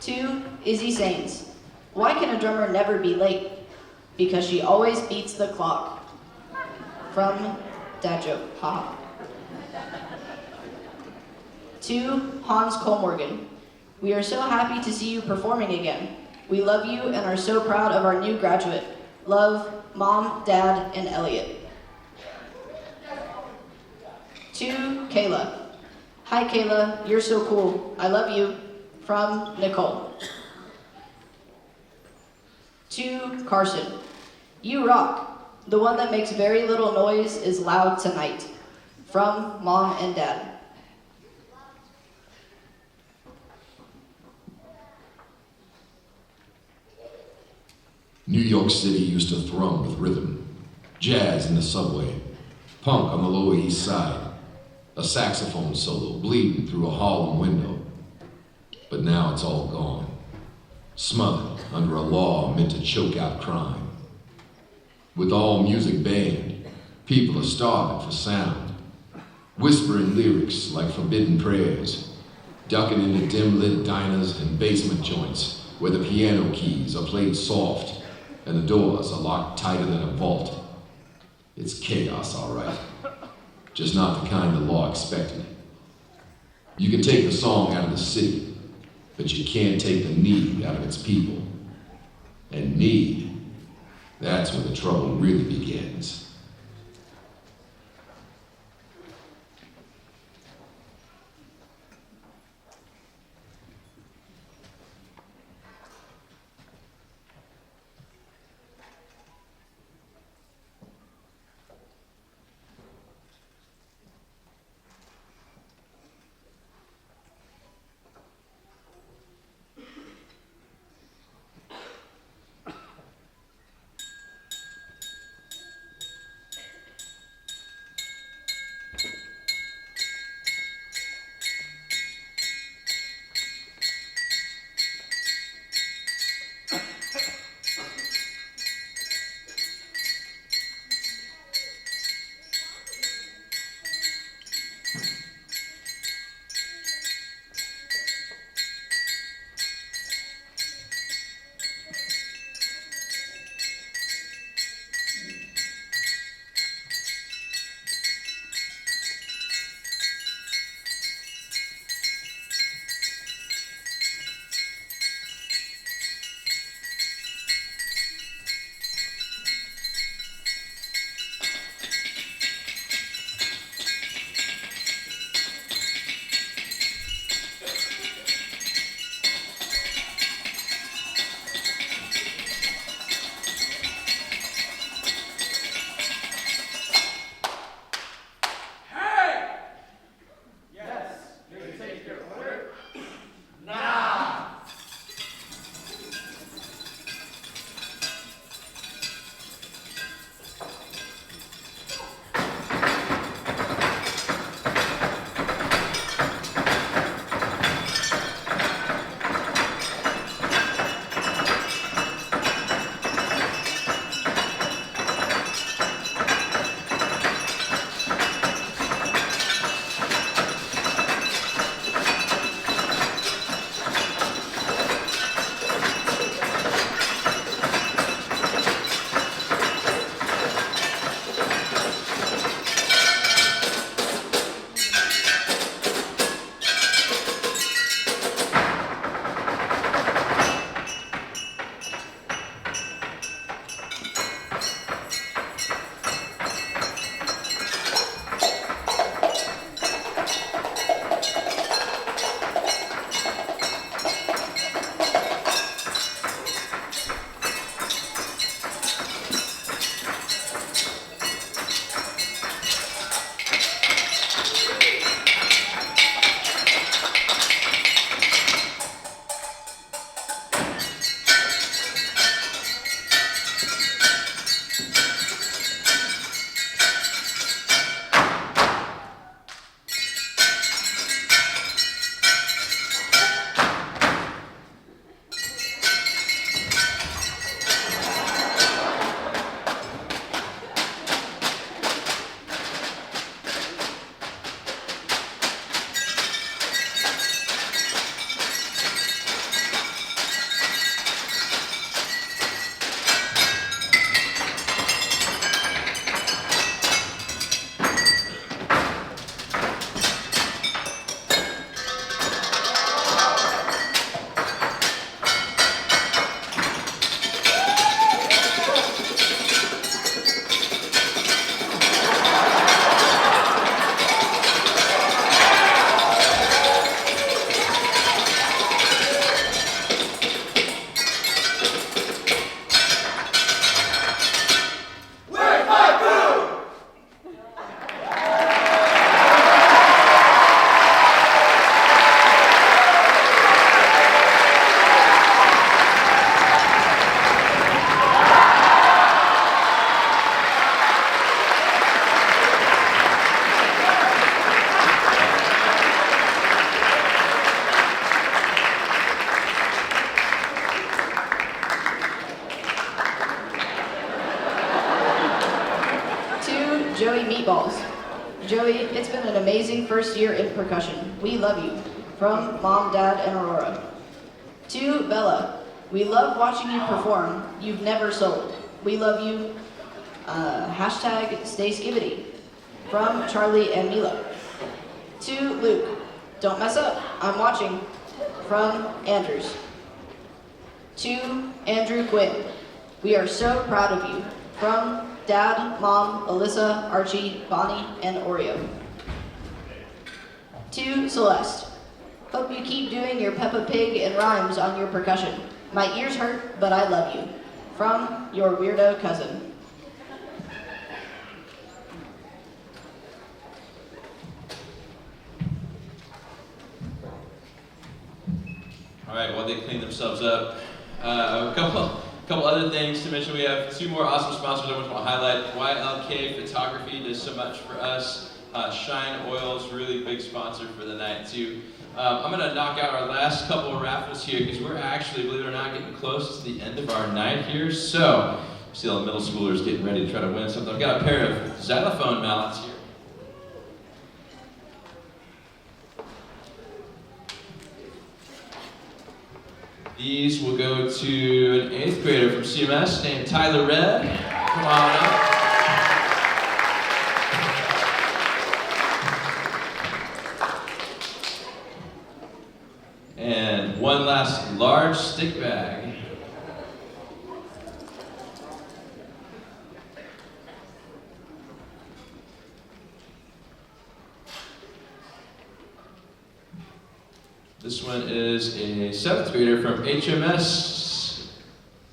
To Izzy Sains. Why can a drummer never be late? Because she always beats the clock. From Dad joke, haha. To Hans Colmorgan. We are so happy to see you performing again. We love you and are so proud of our new graduate. Love, Mom, Dad, and Elliot. To Kayla. Hi Kayla, you're so cool. I love you. From Nicole. To Carson. You rock. The one that makes very little noise is loud tonight. From Mom and Dad. New York City used to thrum with rhythm. Jazz in the subway. Punk on the Lower East Side. A saxophone solo bleeding through a Harlem window. But now it's all gone. Smothered under a law meant to choke out crime. With all music banned, people are starving for sound. Whispering lyrics like forbidden prayers. Ducking into dim-lit diners and basement joints where the piano keys are played soft and the doors are locked tighter than a vault. It's chaos, all right. Just not the kind the law expected. You can take the song out of the city, but you can't take the need out of its people. And need, that's where the trouble really begins. been an amazing first year in percussion. We love you. From Mom, Dad, and Aurora. To Bella, we love watching you perform. You've never sold. We love you. Hashtag stay skibbity. From Charlie and Mila. To Luke, don't mess up. I'm watching. From Andrews. To Andrew Quinn, we are so proud of you. From Dad, Mom, Alyssa, Archie, Bonnie, and Oreo. To Celeste, hope you keep doing your Peppa Pig and rhymes on your percussion. My ears hurt, but I love you. From your weirdo cousin. All right, while they clean themselves up, a couple other things to mention. We have 2 more awesome sponsors I want to highlight. YLK Photography does so much for us. Shine Oil's really big sponsor for the night too. I'm gonna knock out our last couple of raffles here because we're actually, believe it or not, getting close to the end of our night here. So, see all the middle schoolers getting ready to try to win something. I've got a pair of xylophone mallets here. These will go to an 8th grader from CMS named Tyler Red. Come on up. And one last large stick bag. This one is a 7th grader from HMS.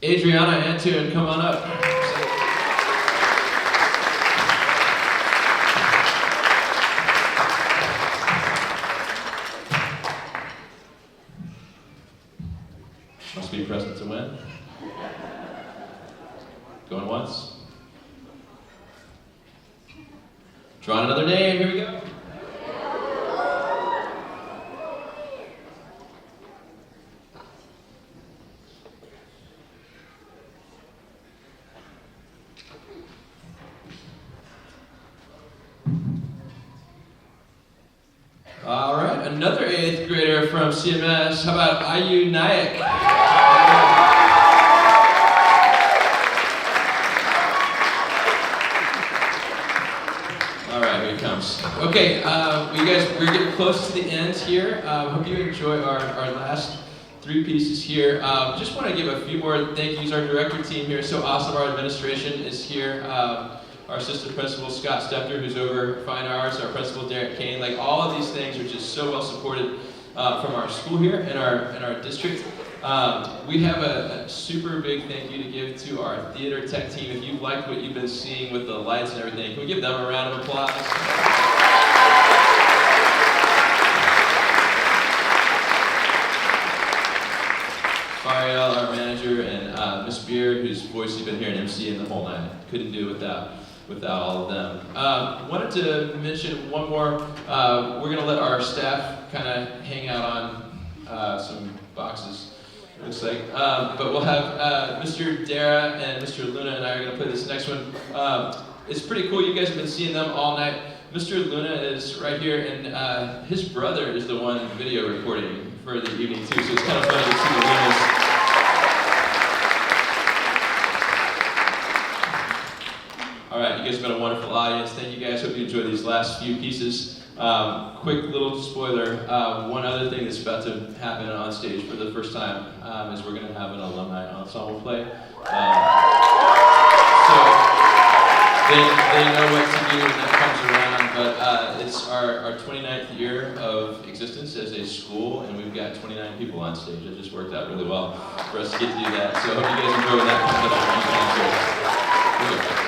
Adriana Antune, come on up. Must be present to win. Going once. Drawing another name, here we go. All right, another 8th grader from CMS. How about Ayu Nayak? All right, here he comes. Okay, we're getting close to the end here. Hope you enjoy our last 3 pieces here. Just want to give a few more thank yous. Our director team here is so awesome. Our administration is here. Our assistant principal, Scott Stepner, who's over Fine Arts, our principal, Derek Kane, like all of these things are just so well supported from our school here and our district. We have a super big thank you to give to our theater tech team. If you liked what you've been seeing with the lights and everything, can we give them a round of applause? Fariel, our manager, and Miss Beer, whose voice you've been hearing MCing the whole night. Couldn't do it without all of them. Wanted to mention one more. We're going to let our staff kind of hang out on some boxes, it looks like. But we'll have Mr. Dara and Mr. Luna and I are going to play this next one. It's pretty cool. You guys have been seeing them all night. Mr. Luna is right here, and his brother is the one video recording for the evening too, so it's kind of funny to see the Lunas. All right, you guys have been a wonderful audience. Thank you guys. Hope you enjoyed these last few pieces. Quick little spoiler. One other thing that's about to happen on stage for the first time is we're going to have an alumni ensemble play. So they know what to do when that comes around, but it's our 29th year of existence as a school, and we've got 29 people on stage. It just worked out really well for us to get to do that. So I hope you guys enjoy when that comes up.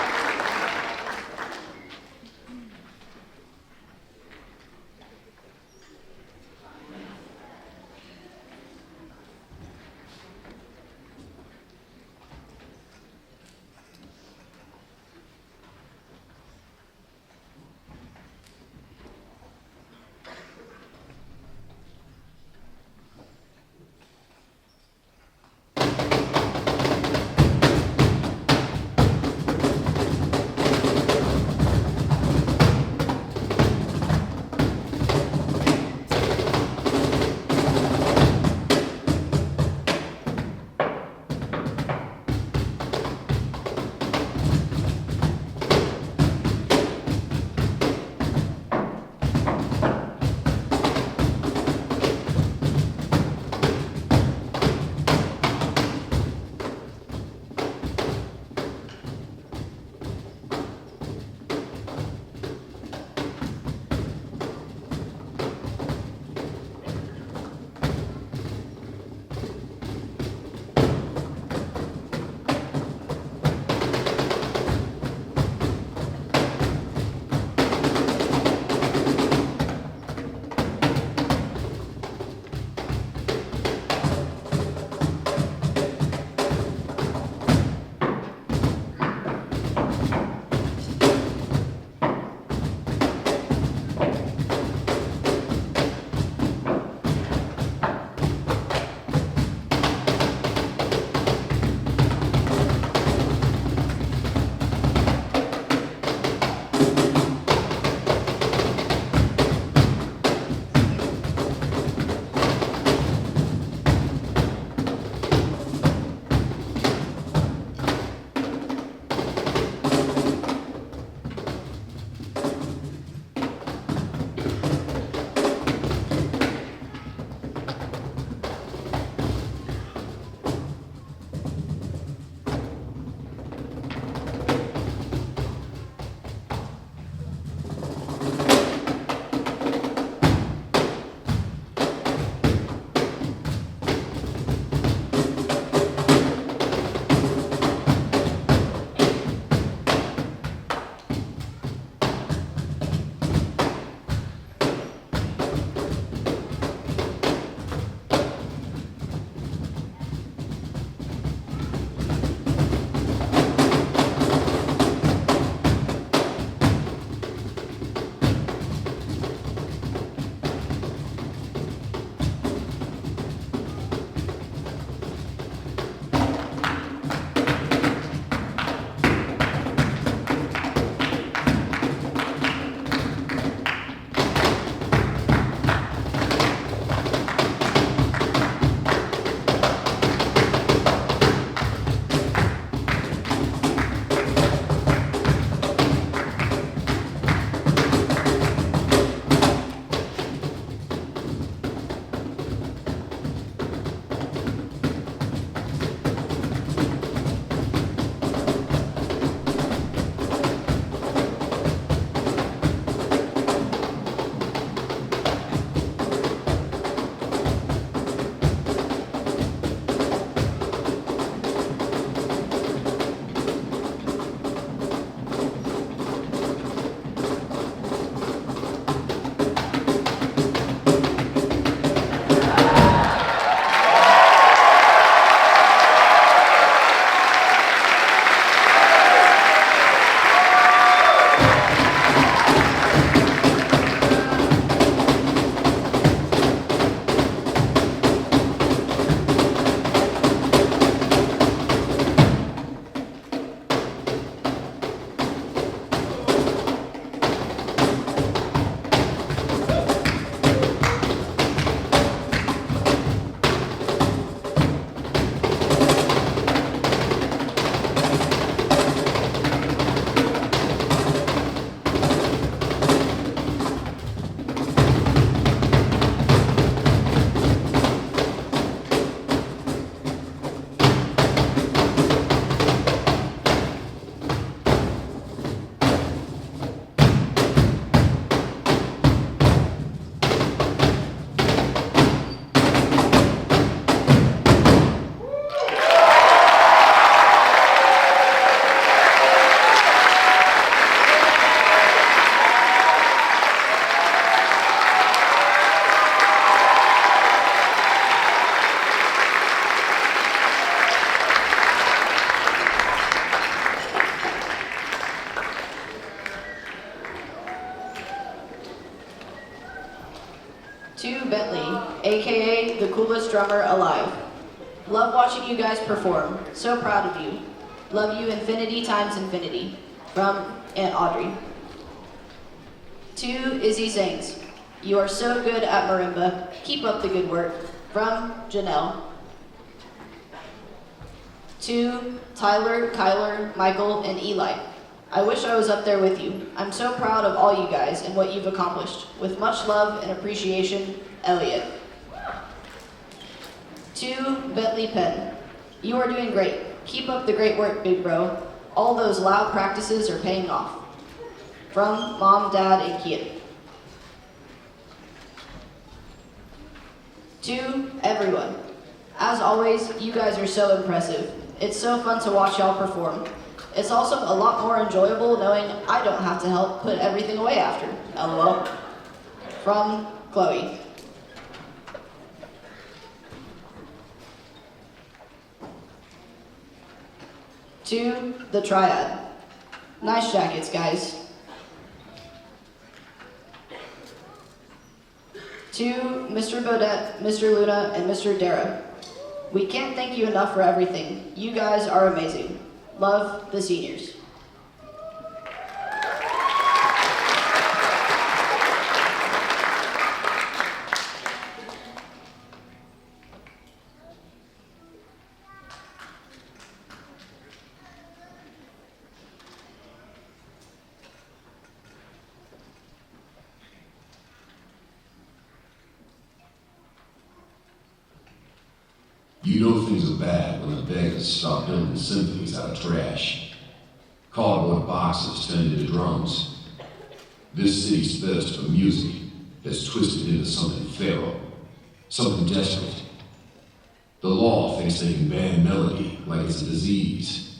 To Bentley, aka the coolest drummer alive. Love watching you guys perform. So proud of you. Love you infinity times infinity. From Aunt Audrey. To Izzy Sings. You are so good at marimba. Keep up the good work. From Janelle. To Tyler, Kyler, Michael, and Eli. I wish I was up there with you. I'm so proud of all you guys and what you've accomplished. With much love and appreciation, Elliot. To Bentley Penn. You are doing great. Keep up the great work, big bro. All those loud practices are paying off. From Mom, Dad, and Kian. To everyone. As always, you guys are so impressive. It's so fun to watch y'all perform. It's also a lot more enjoyable knowing I don't have to help put everything away after. LOL. From Chloe. To the Triad. Nice jackets, guys. To Mr. Bodette, Mr. Luna, and Mr. Dara. We can't thank you enough for everything. You guys are amazing. Love, the seniors. You know things are bad when the beggars start building symphonies out of trash. Cardboard boxes turned into drums. This city's thirst for music has twisted into something feral, something desperate. The law thinks they can ban melody like it's a disease,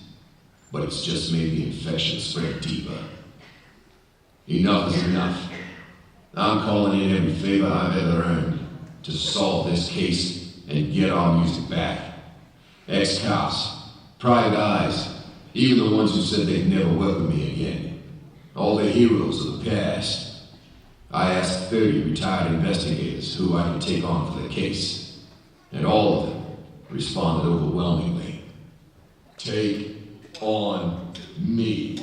but it's just made the infection spread deeper. Enough is enough. I'm calling in every favor I've ever earned to solve this case and get our music back. Ex-cops, private eyes, even the ones who said they'd never work with me again. All the heroes of the past. I asked 30 retired investigators who I could take on for the case, and all of them responded overwhelmingly. Take on me.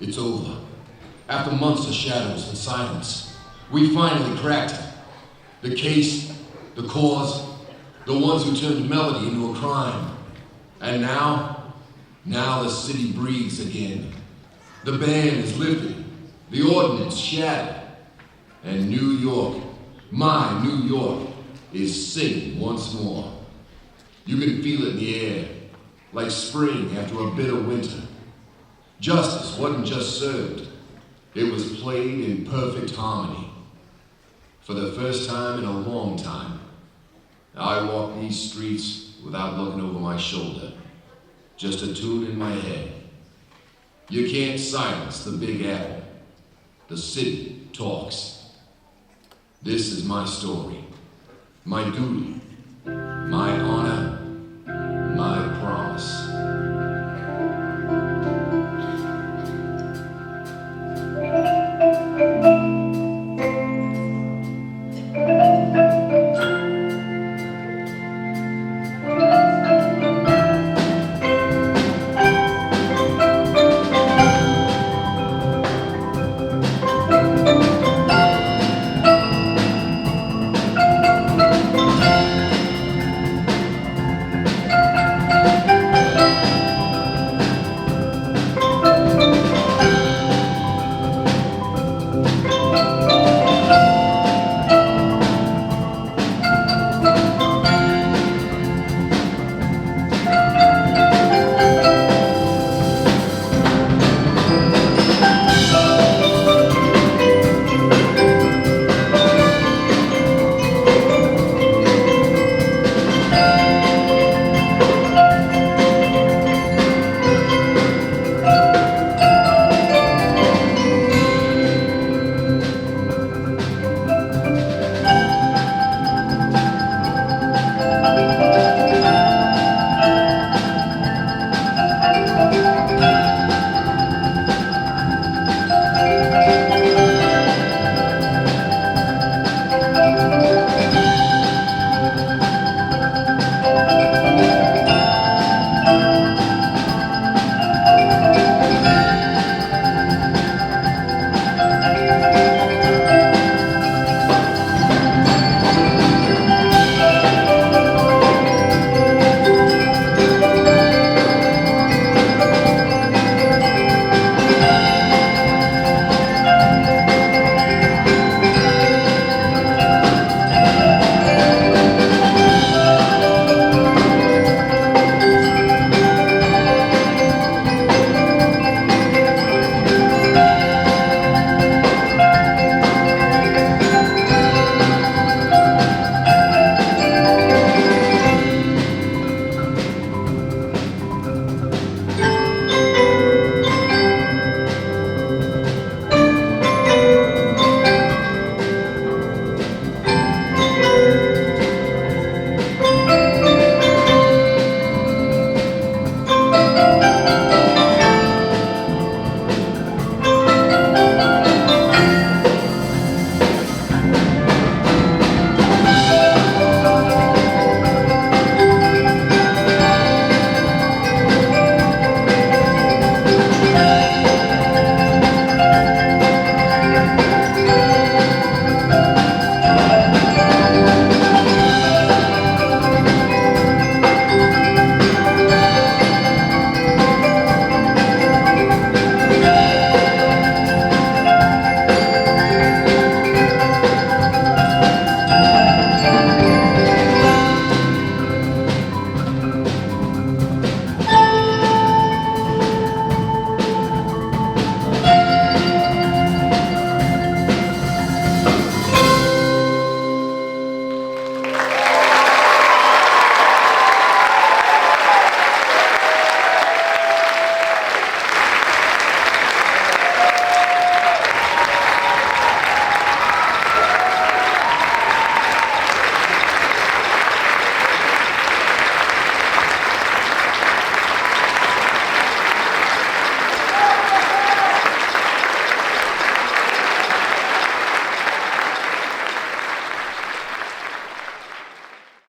It's over. After months of shadows and silence, we finally cracked it. The case, the cause, the ones who turned melody into a crime. And now the city breathes again. The ban is lifted, the ordinance shattered, and New York, my New York, is singing once more. You can feel it in the air, like spring after a bitter winter. Justice wasn't just served, it was played in perfect harmony. For the first time in a long time, I walk these streets without looking over my shoulder, just a tune in my head. You can't silence the Big Apple. The city talks. This is my story, my duty, my honor,